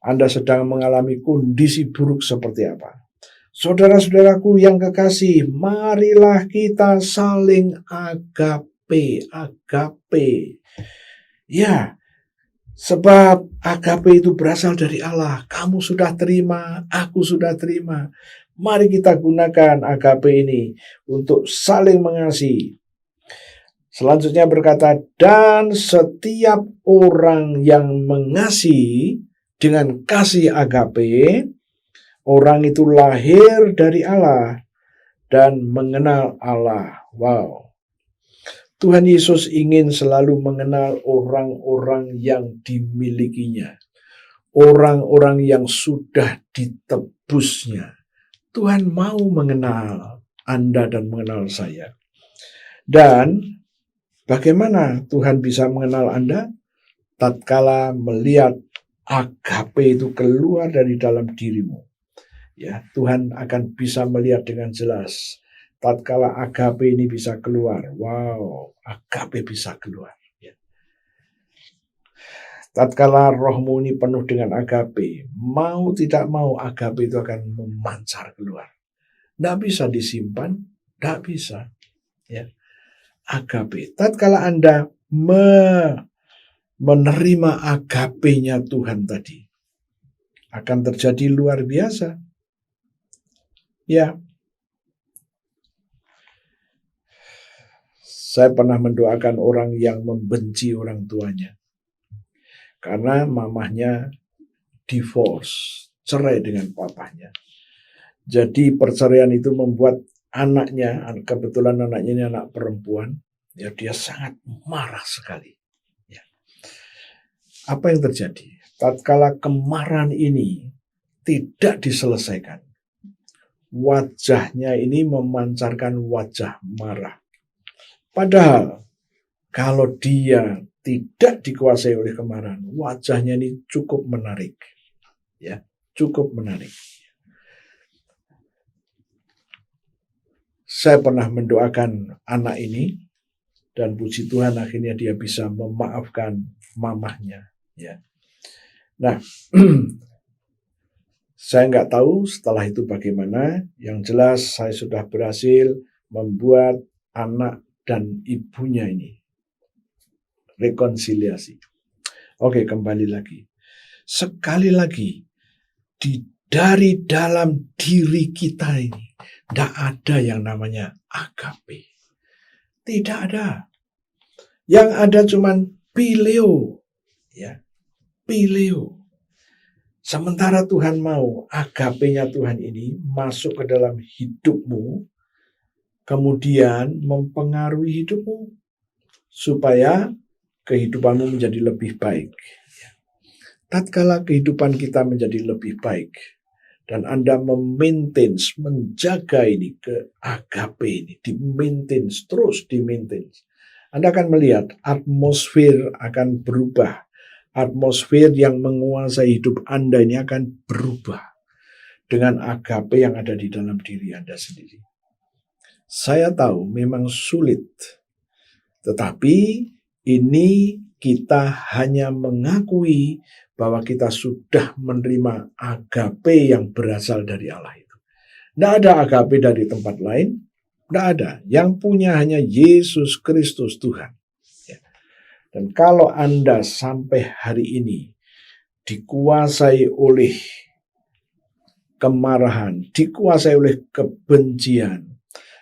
Anda sedang mengalami kondisi buruk seperti apa. Saudara-saudaraku yang kekasih, marilah kita saling agape. Ya, sebab agape itu berasal dari Allah. Kamu sudah terima, aku sudah terima. Mari kita gunakan agape ini untuk saling mengasihi. Selanjutnya berkata, dan setiap orang yang mengasihi dengan kasih agape, orang itu lahir dari Allah dan mengenal Allah. Wow. Tuhan Yesus ingin selalu mengenal orang-orang yang dimilikinya. Orang-orang yang sudah ditebusnya. Tuhan mau mengenal Anda dan mengenal saya. Dan bagaimana Tuhan bisa mengenal Anda? Tatkala melihat agape itu keluar dari dalam dirimu. Ya, Tuhan akan bisa melihat dengan jelas. Tatkala agape ini bisa keluar. Wow, agape bisa keluar. Ya. Tatkala rohmu ini penuh dengan agape, mau tidak mau agape itu akan memancar keluar. Tidak bisa disimpan, tidak bisa. Ya. Agape. Tatkala Anda menerima agapenya Tuhan tadi, akan terjadi luar biasa. Ya. Saya pernah mendoakan orang yang membenci orang tuanya. Karena mamahnya divorce, cerai dengan papahnya. Jadi perceraian itu membuat anaknya, kebetulan anaknya ini anak perempuan, ya dia sangat marah sekali. Ya. Apa yang terjadi? Tatkala kemarahan ini tidak diselesaikan, wajahnya ini memancarkan wajah marah. Padahal kalau dia tidak dikuasai oleh kemarahan, wajahnya ini cukup menarik. Ya, cukup menarik. Saya pernah mendoakan anak ini, dan puji Tuhan akhirnya dia bisa memaafkan mamahnya. Ya. Nah, saya nggak tahu setelah itu bagaimana. Yang jelas saya sudah berhasil membuat anak dan ibunya ini rekonsiliasi. Oke, kembali lagi. Sekali lagi, dari dalam diri kita ini tidak ada yang namanya agape. Tidak ada. Yang ada cuman pileo. Ya, pileo. Sementara Tuhan mau agapenya Tuhan ini masuk ke dalam hidupmu, kemudian mempengaruhi hidupmu, supaya kehidupanmu menjadi lebih baik. Tatkala kehidupan kita menjadi lebih baik, dan Anda memaintain, menjaga ini ke agape ini, di-maintain, terus di-maintain, Anda akan melihat atmosfer akan berubah. Atmosfer yang menguasai hidup Anda ini akan berubah dengan agape yang ada di dalam diri Anda sendiri. Saya tahu memang sulit, tetapi ini kita hanya mengakui bahwa kita sudah menerima agape yang berasal dari Allah itu. Tidak ada agape dari tempat lain, tidak ada. Yang punya hanya Yesus Kristus Tuhan. Dan kalau Anda sampai hari ini dikuasai oleh kemarahan, dikuasai oleh kebencian,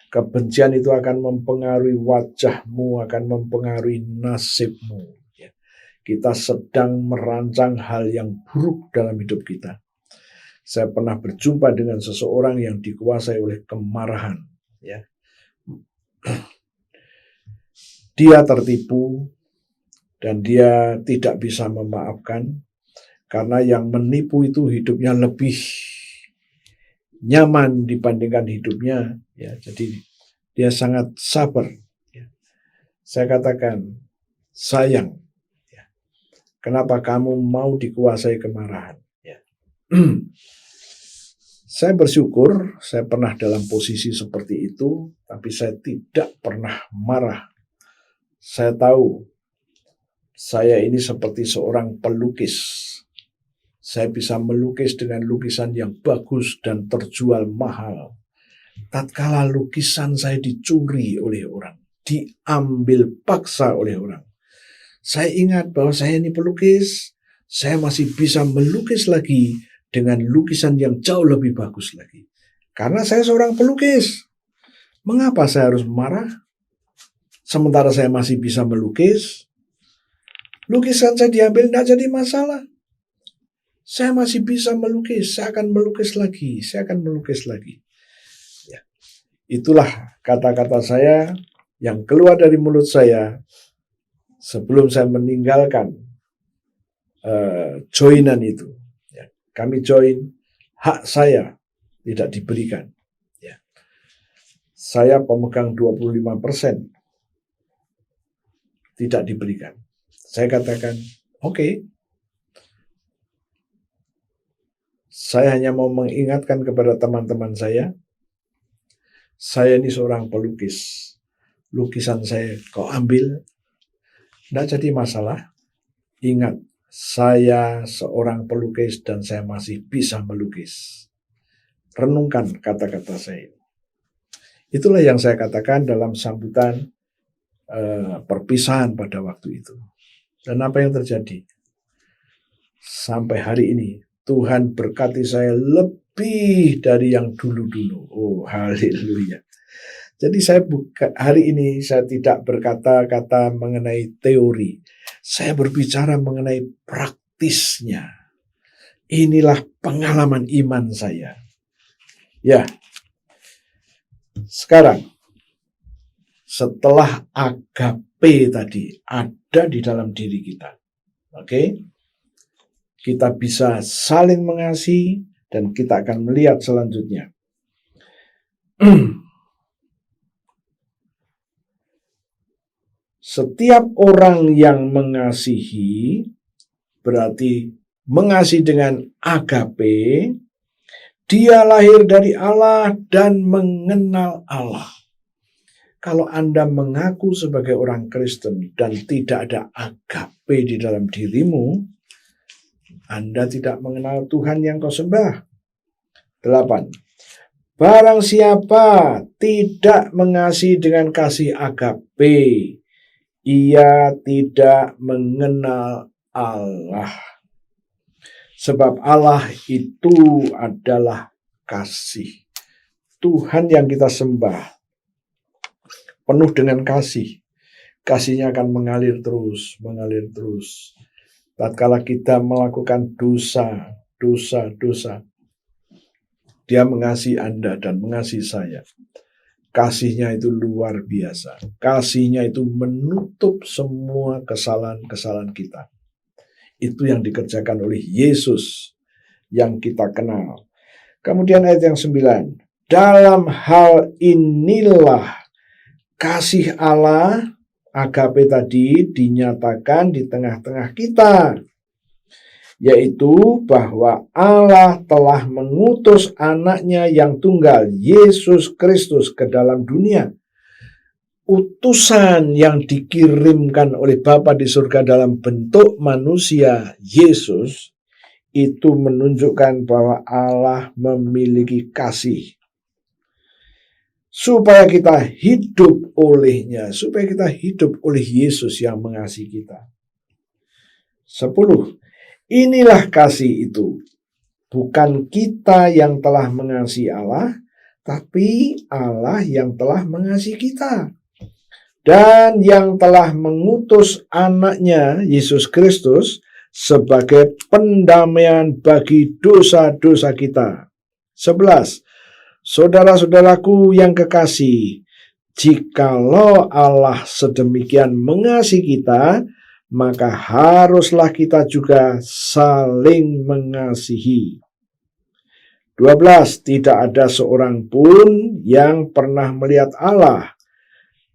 kebencian itu akan mempengaruhi wajahmu, akan mempengaruhi nasibmu. Kita sedang merancang hal yang buruk dalam hidup kita. Saya pernah berjumpa dengan seseorang yang dikuasai oleh kemarahan. Dia tertipu, dan dia tidak bisa memaafkan, karena yang menipu itu hidupnya lebih nyaman dibandingkan hidupnya. Jadi dia sangat sabar. Saya katakan, sayang, kenapa kamu mau dikuasai kemarahan? Saya bersyukur saya pernah dalam posisi seperti itu, tapi saya tidak pernah marah. Saya tahu saya ini seperti seorang pelukis. Saya bisa melukis dengan lukisan yang bagus dan terjual mahal. Tatkala lukisan saya dicuri oleh orang, diambil paksa oleh orang, saya ingat bahwa saya ini pelukis, saya masih bisa melukis lagi dengan lukisan yang jauh lebih bagus lagi. Karena saya seorang pelukis. Mengapa saya harus marah? Sementara saya masih bisa melukis, lukisan saya diambil tidak jadi masalah. Saya masih bisa melukis, saya akan melukis lagi, saya akan melukis lagi. Itulah kata-kata saya yang keluar dari mulut saya sebelum saya meninggalkan joinan itu. Kami join, hak saya tidak diberikan. Saya pemegang 25%, tidak diberikan. Saya katakan, oke. Saya hanya mau mengingatkan kepada teman-teman saya ini seorang pelukis. Lukisan saya kau ambil, tidak jadi masalah. Ingat, saya seorang pelukis dan saya masih bisa melukis. Renungkan kata-kata saya. Itulah yang saya katakan dalam sambutan perpisahan pada waktu itu. Dan apa yang terjadi? Sampai hari ini, Tuhan berkati saya lebih dari yang dulu-dulu. Oh, haleluya. Jadi hari ini saya tidak berkata-kata mengenai teori. Saya berbicara mengenai praktisnya. Inilah pengalaman iman saya. Ya. Sekarang, setelah agape tadi ada di dalam diri kita. Oke? Kita bisa saling mengasihi dan kita akan melihat selanjutnya. Setiap orang yang mengasihi berarti mengasihi dengan agape, dia lahir dari Allah dan mengenal Allah. Kalau Anda mengaku sebagai orang Kristen dan tidak ada agape di dalam dirimu, Anda tidak mengenal Tuhan yang kau sembah. 8. Barang siapa tidak mengasihi dengan kasih agape, ia tidak mengenal Allah. Sebab Allah itu adalah kasih. Tuhan yang kita sembah penuh dengan kasih. Kasihnya akan mengalir terus, mengalir terus. Tatkala kita melakukan dosa, Dia mengasihi Anda dan mengasihi saya. Kasihnya itu luar biasa. Kasihnya itu menutup semua kesalahan-kesalahan kita. Itu yang dikerjakan oleh Yesus yang kita kenal. Kemudian ayat yang 9. Dalam hal inilah kasih Allah, agape tadi, dinyatakan di tengah-tengah kita, yaitu bahwa Allah telah mengutus anaknya yang tunggal, Yesus Kristus, ke dalam dunia. Utusan yang dikirimkan oleh Bapa di surga dalam bentuk manusia, Yesus, itu menunjukkan bahwa Allah memiliki kasih. Supaya kita hidup olehnya, supaya kita hidup oleh Yesus yang mengasihi kita. 10. Inilah kasih itu, bukan kita yang telah mengasihi Allah, tapi Allah yang telah mengasihi kita. Dan yang telah mengutus anaknya, Yesus Kristus, sebagai pendamaian bagi dosa-dosa kita. 11. Saudara-saudaraku yang kekasih, jikalau Allah sedemikian mengasihi kita, maka haruslah kita juga saling mengasihi. 12. Tidak ada seorang pun yang pernah melihat Allah.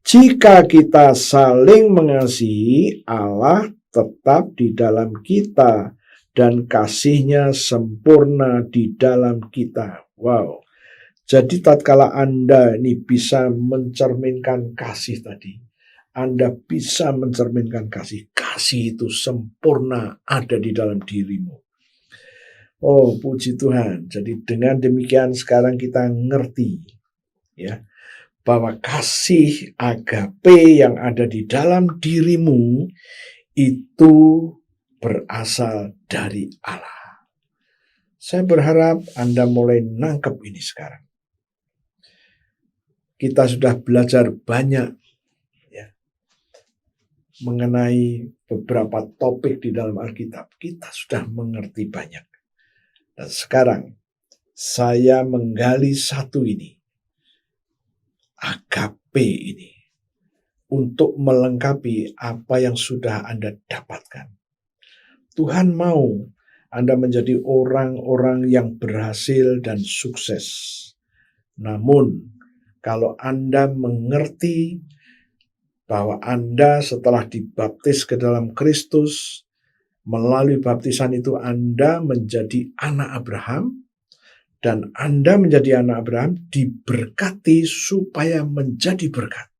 Jika kita saling mengasihi, Allah tetap di dalam kita dan kasih-Nya sempurna di dalam kita. Wow. Jadi tatkala Anda ini bisa mencerminkan kasih tadi, Anda bisa mencerminkan kasih. Kasih itu sempurna ada di dalam dirimu. Oh, puji Tuhan. Jadi dengan demikian sekarang kita ngerti ya bahwa kasih agape yang ada di dalam dirimu itu berasal dari Allah. Saya berharap Anda mulai nangkep ini sekarang. Kita sudah belajar banyak ya, mengenai beberapa topik di dalam Alkitab. Kita sudah mengerti banyak. Dan sekarang saya menggali satu ini, agape ini, untuk melengkapi apa yang sudah Anda dapatkan. Tuhan mau Anda menjadi orang-orang yang berhasil dan sukses. Namun, kalau Anda mengerti bahwa Anda setelah dibaptis ke dalam Kristus, melalui baptisan itu Anda menjadi anak Abraham, dan Anda menjadi anak Abraham diberkati supaya menjadi berkat.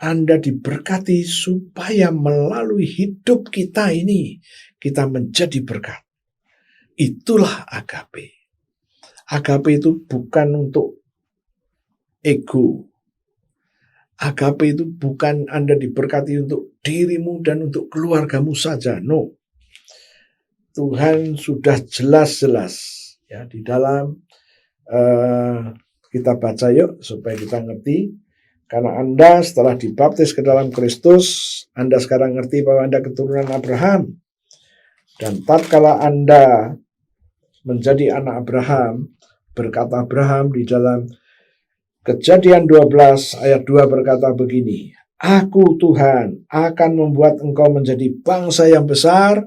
Anda diberkati supaya melalui hidup kita ini, kita menjadi berkat. Itulah agape. Agape itu bukan untuk ego. Agape itu bukan Anda diberkati untuk dirimu dan untuk keluargamu saja. No. Tuhan sudah jelas-jelas ya di dalam kita baca yuk supaya kita ngerti. Karena Anda setelah dibaptis ke dalam Kristus, Anda sekarang ngerti bahwa Anda keturunan Abraham. Dan tatkala Anda menjadi anak Abraham, berkata Abraham di dalam Kejadian 12 ayat 2 berkata begini, Aku Tuhan akan membuat engkau menjadi bangsa yang besar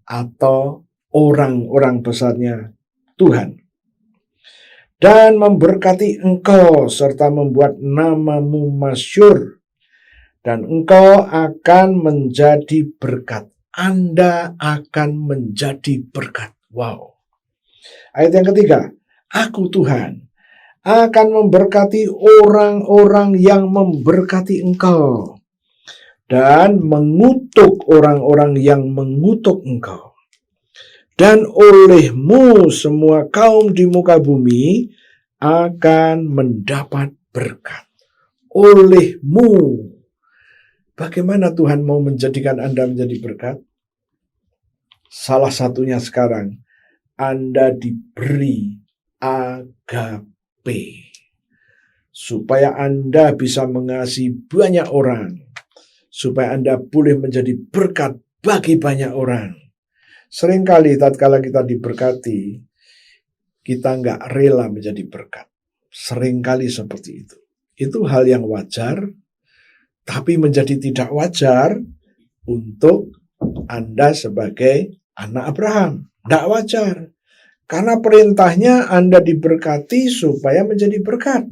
atau orang-orang besarnya Tuhan. dan memberkati engkau serta membuat namamu masyhur, dan engkau akan menjadi berkat. Anda akan menjadi berkat. Wow. Ayat yang ketiga, aku Tuhan akan memberkati orang-orang yang memberkati engkau dan mengutuk orang-orang yang mengutuk engkau. Dan olehmu semua kaum di muka bumi akan mendapat berkat. Olehmu. Bagaimana Tuhan mau menjadikan Anda menjadi berkat? Salah satunya sekarang, Anda diberi agape. Supaya Anda bisa mengasihi banyak orang. Supaya Anda boleh menjadi berkat bagi banyak orang. Seringkali tatkala kita diberkati, kita nggak rela menjadi berkat. Seringkali seperti itu. Itu hal yang wajar, tapi menjadi tidak wajar untuk Anda sebagai anak Abraham. Tidak wajar. Karena perintahnya Anda diberkati supaya menjadi berkat.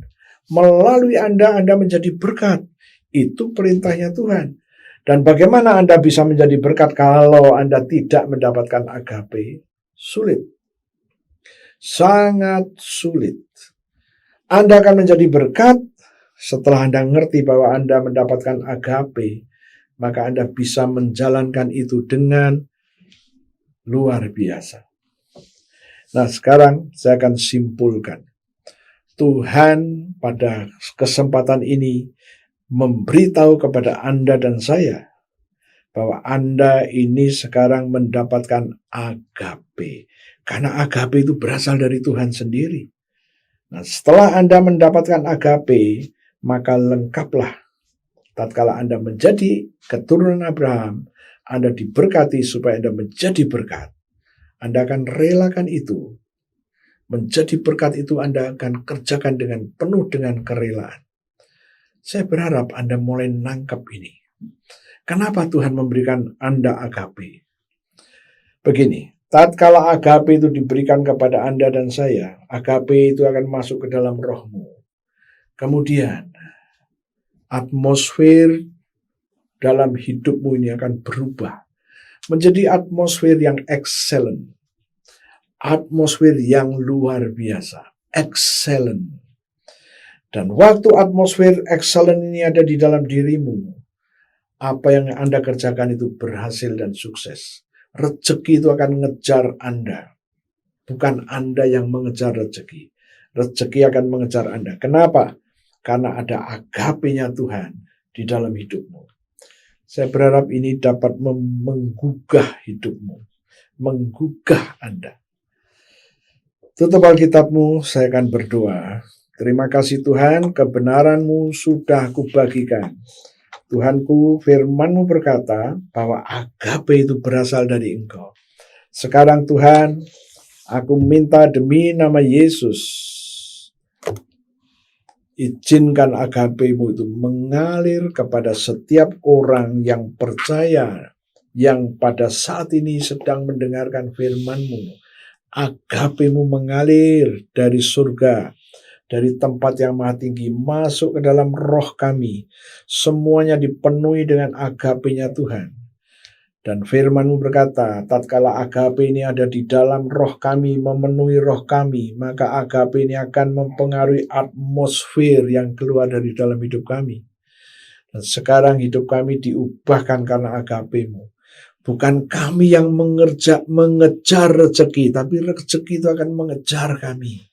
Melalui Anda menjadi berkat. Itu perintahnya Tuhan. Dan bagaimana Anda bisa menjadi berkat kalau Anda tidak mendapatkan agape? Sulit. Sangat sulit. Anda akan menjadi berkat setelah Anda ngerti bahwa Anda mendapatkan agape. Maka Anda bisa menjalankan itu dengan luar biasa. Nah, sekarang saya akan simpulkan. Tuhan pada kesempatan ini memberitahu kepada Anda dan saya bahwa Anda ini sekarang mendapatkan agape. Karena agape itu berasal dari Tuhan sendiri. Nah, setelah Anda mendapatkan agape, maka lengkaplah. Tatkala Anda menjadi keturunan Abraham, Anda diberkati supaya Anda menjadi berkat. Anda akan relakan itu. Menjadi berkat itu Anda akan kerjakan dengan penuh dengan kerelaan. Saya berharap Anda mulai nangkep ini. Kenapa Tuhan memberikan Anda agape? Begini, tatkala agape itu diberikan kepada Anda dan saya, agape itu akan masuk ke dalam rohmu. Kemudian, atmosfer dalam hidupmu ini akan berubah menjadi atmosfer yang excellent. Atmosfer yang luar biasa. Excellent. Dan waktu atmosfer excellent ini ada di dalam dirimu, apa yang Anda kerjakan itu berhasil dan sukses. Rezeki itu akan mengejar Anda. Bukan Anda yang mengejar rezeki. Rezeki akan mengejar Anda. Kenapa? Karena ada agape-nya Tuhan di dalam hidupmu. Saya berharap ini dapat menggugah hidupmu. Menggugah Anda. Tutup Alkitabmu, saya akan berdoa. Terima kasih Tuhan, kebenaran-Mu sudah kubagikan. Tuhanku, firman-Mu berkata bahwa agape itu berasal dari Engkau. Sekarang Tuhan, aku minta demi nama Yesus, izinkan agape-Mu itu mengalir kepada setiap orang yang percaya, yang pada saat ini sedang mendengarkan firman-Mu. Agape-Mu mengalir dari surga, dari tempat yang maha tinggi, masuk ke dalam roh kami. Semuanya dipenuhi dengan agape-nya Tuhan. Dan firman-Mu berkata, tatkala agape ini ada di dalam roh kami, memenuhi roh kami, maka agape ini akan mempengaruhi atmosfer yang keluar dari dalam hidup kami. Dan sekarang hidup kami diubahkan karena agape-Mu. Bukan kami yang mengejar rezeki, tapi rezeki itu akan mengejar kami.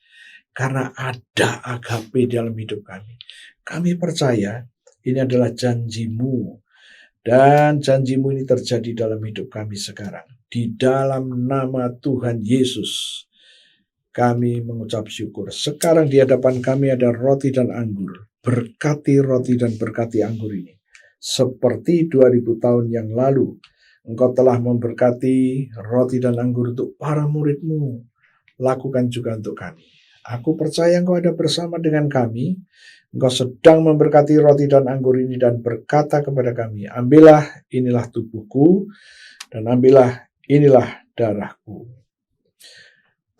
Karena ada agape dalam hidup kami. Kami percaya ini adalah janji-Mu. Dan janji-Mu ini terjadi dalam hidup kami sekarang. Di dalam nama Tuhan Yesus, kami mengucap syukur. Sekarang di hadapan kami ada roti dan anggur. Berkati roti dan berkati anggur ini. Seperti 2000 tahun yang lalu, Engkau telah memberkati roti dan anggur untuk para murid-Mu. Lakukan juga untuk kami. Aku percaya Engkau ada bersama dengan kami. Engkau sedang memberkati roti dan anggur ini dan berkata kepada kami, ambillah inilah tubuhku dan ambillah inilah darahku.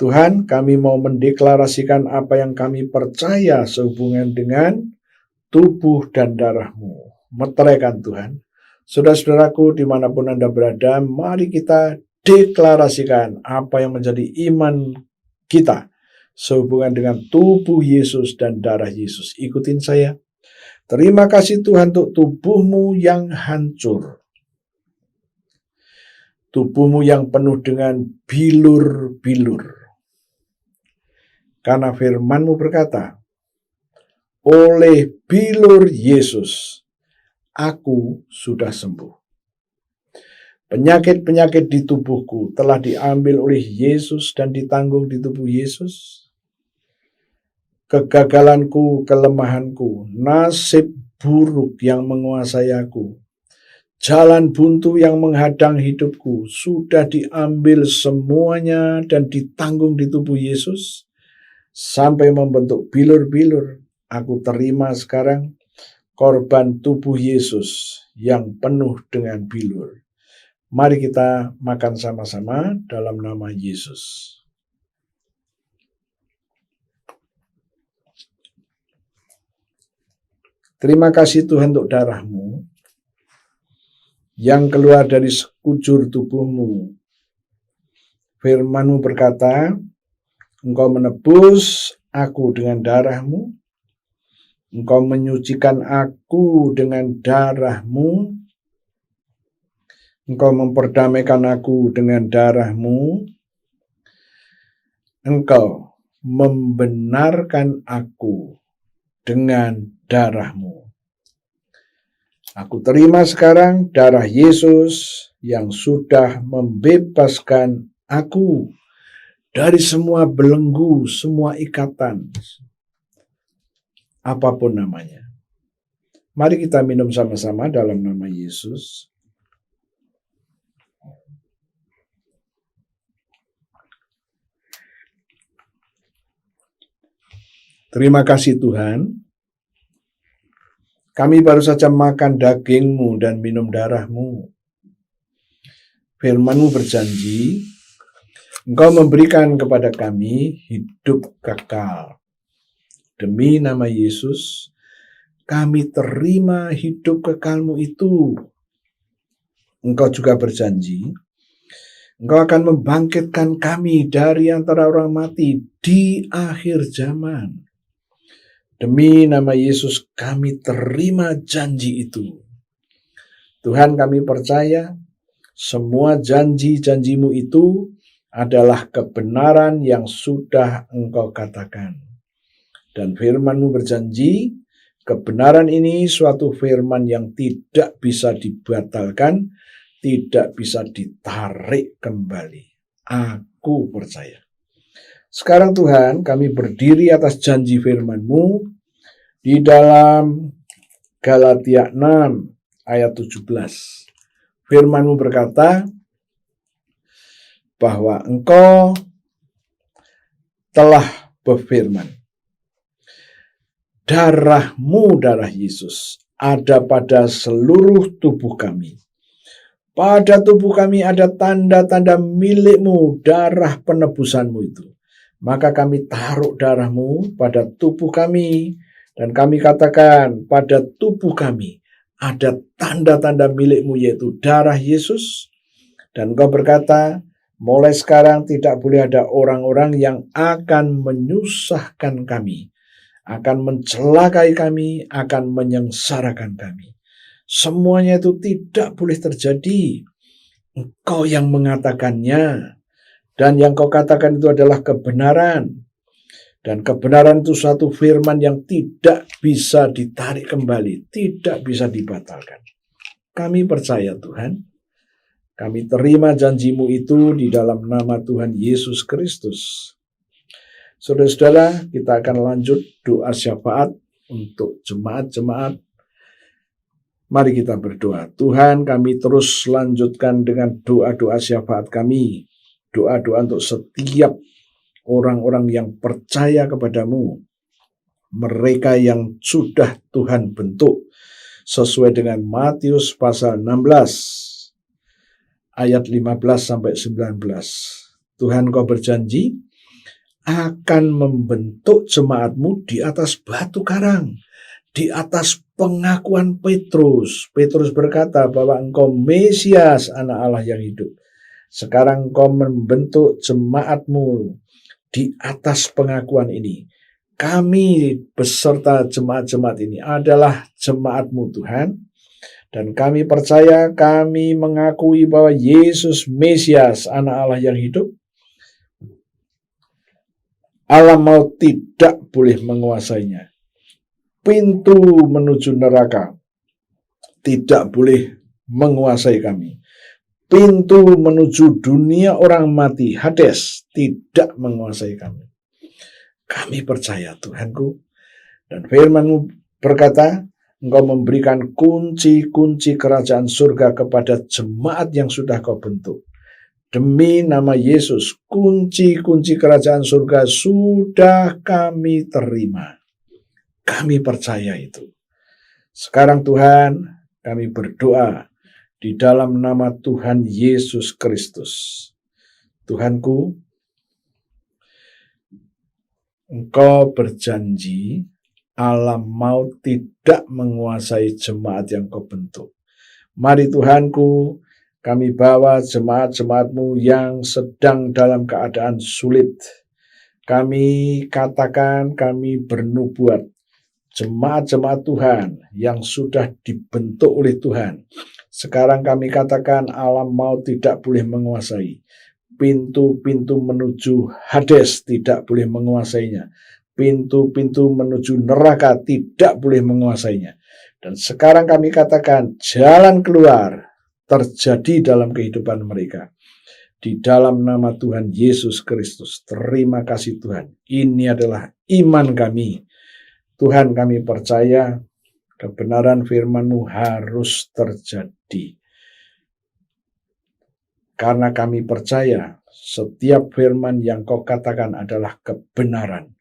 Tuhan, kami mau mendeklarasikan apa yang kami percaya sehubungan dengan tubuh dan darah-Mu. Meteraikan Tuhan. Saudara-saudaraku dimanapun Anda berada, mari kita deklarasikan apa yang menjadi iman kita sehubungan dengan tubuh Yesus dan darah Yesus. Ikutin saya. Terima kasih Tuhan untuk tubuh-Mu yang hancur. Tubuh-Mu yang penuh dengan bilur-bilur. Karena firman-Mu berkata, oleh bilur Yesus, aku sudah sembuh. Penyakit-penyakit di tubuhku telah diambil oleh Yesus dan ditanggung di tubuh Yesus. Kegagalanku, kelemahanku, nasib buruk yang menguasai aku, jalan buntu yang menghadang hidupku sudah diambil semuanya dan ditanggung di tubuh Yesus sampai membentuk bilur-bilur. Aku terima sekarang korban tubuh Yesus yang penuh dengan bilur. Mari kita makan sama-sama dalam nama Yesus. Terima kasih Tuhan untuk darah-Mu yang keluar dari sekujur tubuh-Mu. Firman-Mu berkata, Engkau menebus aku dengan darah-Mu, Engkau menyucikan aku dengan darah-Mu, Engkau memperdamaikan aku dengan darah-Mu, Engkau membenarkan aku dengan darah-Mu. Aku terima sekarang darah Yesus yang sudah membebaskan aku dari semua belenggu, semua ikatan, apapun namanya. Mari kita minum sama-sama dalam nama Yesus. Terima kasih Tuhan. Kami baru saja makan daging-Mu dan minum darah-Mu. Firman-Mu berjanji, Engkau memberikan kepada kami hidup kekal. Demi nama Yesus, kami terima hidup kekal-Mu itu. Engkau juga berjanji, Engkau akan membangkitkan kami dari antara orang mati di akhir zaman. Demi nama Yesus, kami terima janji itu. Tuhan, kami percaya semua janji-janji-Mu itu adalah kebenaran yang sudah Engkau katakan. Dan firman-Mu berjanji, kebenaran ini suatu firman yang tidak bisa dibatalkan, tidak bisa ditarik kembali. Aku percaya. Sekarang Tuhan, kami berdiri atas janji firman-Mu di dalam Galatia 6 ayat 17. Firman-Mu berkata bahwa Engkau telah berfirman, darah-Mu, darah Yesus, ada pada seluruh tubuh kami. Pada tubuh kami ada tanda-tanda milik-Mu, darah penebusan-Mu itu. Maka kami taruh darah-Mu pada tubuh kami, dan kami katakan pada tubuh kami ada tanda-tanda milik-Mu, yaitu darah Yesus. Dan Engkau berkata, mulai sekarang tidak boleh ada orang-orang yang akan menyusahkan kami, akan mencelakai kami, akan menyengsarakan kami. Semuanya itu tidak boleh terjadi. Engkau yang mengatakannya. Dan yang Kau katakan itu adalah kebenaran. Dan kebenaran itu suatu firman yang tidak bisa ditarik kembali, tidak bisa dibatalkan. Kami percaya Tuhan. Kami terima janji-Mu itu di dalam nama Tuhan Yesus Kristus. Saudara-saudara, kita akan lanjut doa syafaat untuk jemaat-jemaat. Mari kita berdoa. Tuhan, kami terus lanjutkan dengan doa-doa syafaat kami. Doa-doa untuk setiap orang-orang yang percaya kepadamu. Mereka yang sudah Tuhan bentuk sesuai dengan Matius pasal 16 ayat 15 sampai 19. Tuhan, Kau berjanji akan membentuk jemaatmu di atas batu karang, di atas pengakuan Petrus. Petrus berkata bahwa engkau Mesias, anak Allah yang hidup. Sekarang engkau membentuk jemaatmu di atas pengakuan ini. Kami beserta jemaat-jemaat ini adalah jemaatmu Tuhan. Dan kami percaya, kami mengakui bahwa Yesus Mesias, anak Allah yang hidup. Alam maut tidak boleh menguasainya. Pintu menuju neraka tidak boleh menguasai kami. Pintu menuju dunia orang mati, Hades, tidak menguasai kami. Kami percaya Tuhanku, dan firman-Mu berkata, Engkau memberikan kunci-kunci kerajaan surga kepada jemaat yang sudah Kau bentuk. Demi nama Yesus, kunci-kunci kerajaan surga sudah kami terima. Kami percaya itu. Sekarang Tuhan, kami berdoa di dalam nama Tuhan Yesus Kristus. Tuhanku, Engkau berjanji alam maut tidak menguasai jemaat yang Kau bentuk. Mari Tuhanku, kami bawa jemaat-jemaat-Mu yang sedang dalam keadaan sulit. Kami katakan, kami bernubuat, jemaat-jemaat Tuhan yang sudah dibentuk oleh Tuhan. Sekarang kami katakan alam maut tidak boleh menguasai. Pintu-pintu menuju Hades tidak boleh menguasainya. Pintu-pintu menuju neraka tidak boleh menguasainya. Dan sekarang kami katakan jalan keluar terjadi dalam kehidupan mereka. Di dalam nama Tuhan Yesus Kristus. Terima kasih Tuhan. Ini adalah iman kami. Tuhan, kami percaya kebenaran firman-Mu harus terjadi. Karena kami percaya setiap firman yang Kau katakan adalah kebenaran.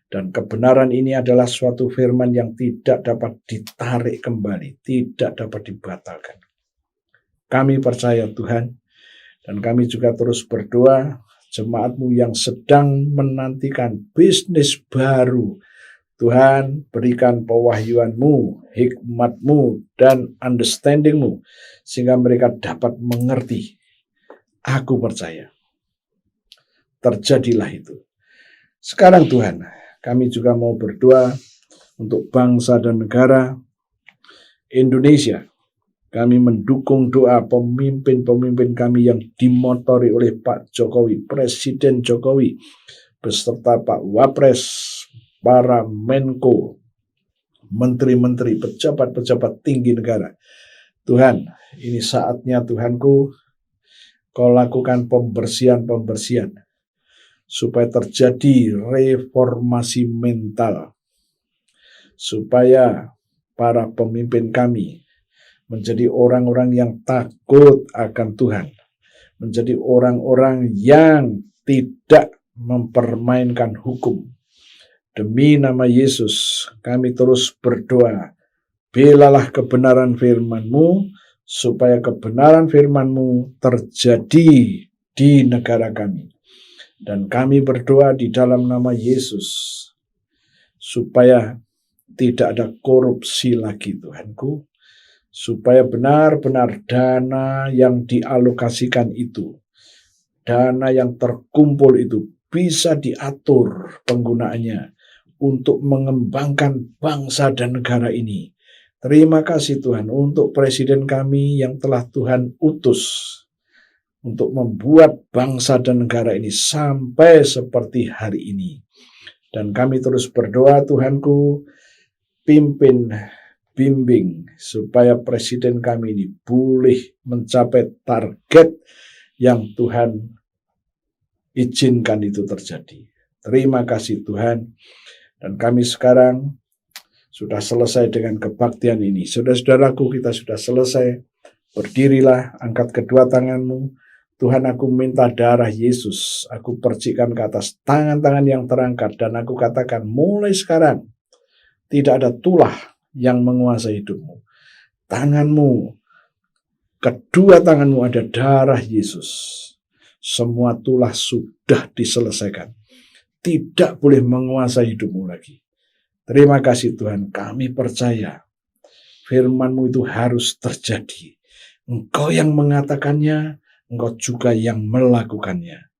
Dan kebenaran ini adalah suatu firman yang tidak dapat ditarik kembali, tidak dapat dibatalkan. Kami percaya Tuhan, dan kami juga terus berdoa, jemaat-Mu yang sedang menantikan bisnis baru, Tuhan berikan pewahyuan-Mu, hikmat-Mu, dan understanding-Mu, sehingga mereka dapat mengerti. Aku percaya, terjadilah itu. Sekarang Tuhan, kami juga mau berdoa untuk bangsa dan negara Indonesia. Kami mendukung doa pemimpin-pemimpin kami yang dimotori oleh Pak Jokowi, Presiden Jokowi, beserta Pak Wapres, para Menko, menteri-menteri, pejabat-pejabat tinggi negara. Tuhan, ini saatnya Tuhanku, Kau lakukan pembersihan-pembersihan, supaya terjadi reformasi mental, supaya para pemimpin kami menjadi orang-orang yang takut akan Tuhan, menjadi orang-orang yang tidak mempermainkan hukum. Demi nama Yesus, kami terus berdoa, belalah kebenaran firman-Mu, supaya kebenaran firman-Mu terjadi di negara kami. Dan kami berdoa di dalam nama Yesus, supaya tidak ada korupsi lagi Tuhanku, supaya benar-benar dana yang dialokasikan itu, dana yang terkumpul itu bisa diatur penggunaannya untuk mengembangkan bangsa dan negara ini. Terima kasih Tuhan untuk presiden kami yang telah Tuhan utus untuk membuat bangsa dan negara ini sampai seperti hari ini. Dan kami terus berdoa Tuhanku, pimpin, bimbing, supaya presiden kami ini boleh mencapai target yang Tuhan izinkan itu terjadi. Terima kasih Tuhan. Dan kami sekarang sudah selesai dengan kebaktian ini. Saudara-saudaraku, kita sudah selesai. Berdirilah, angkat kedua tanganmu. Tuhan, aku minta darah Yesus. Aku percikan ke atas tangan-tangan yang terangkat. Dan aku katakan, mulai sekarang, tidak ada tulah yang menguasai hidupmu. Tanganmu, kedua tanganmu ada darah Yesus. Semua tulah sudah diselesaikan. tidak boleh menguasai hidupmu lagi. Terima kasih Tuhan, kami percaya firman-Mu itu harus terjadi. Engkau yang mengatakannya, Engkau juga yang melakukannya.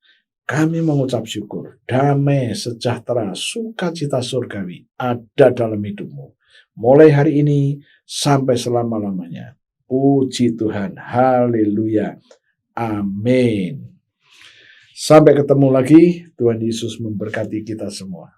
Kami mengucap syukur, damai, sejahtera, sukacita surgawi ada dalam hidupmu. Mulai hari ini sampai selama-lamanya. Puji Tuhan, haleluya, amin. Sampai ketemu lagi, Tuhan Yesus memberkati kita semua.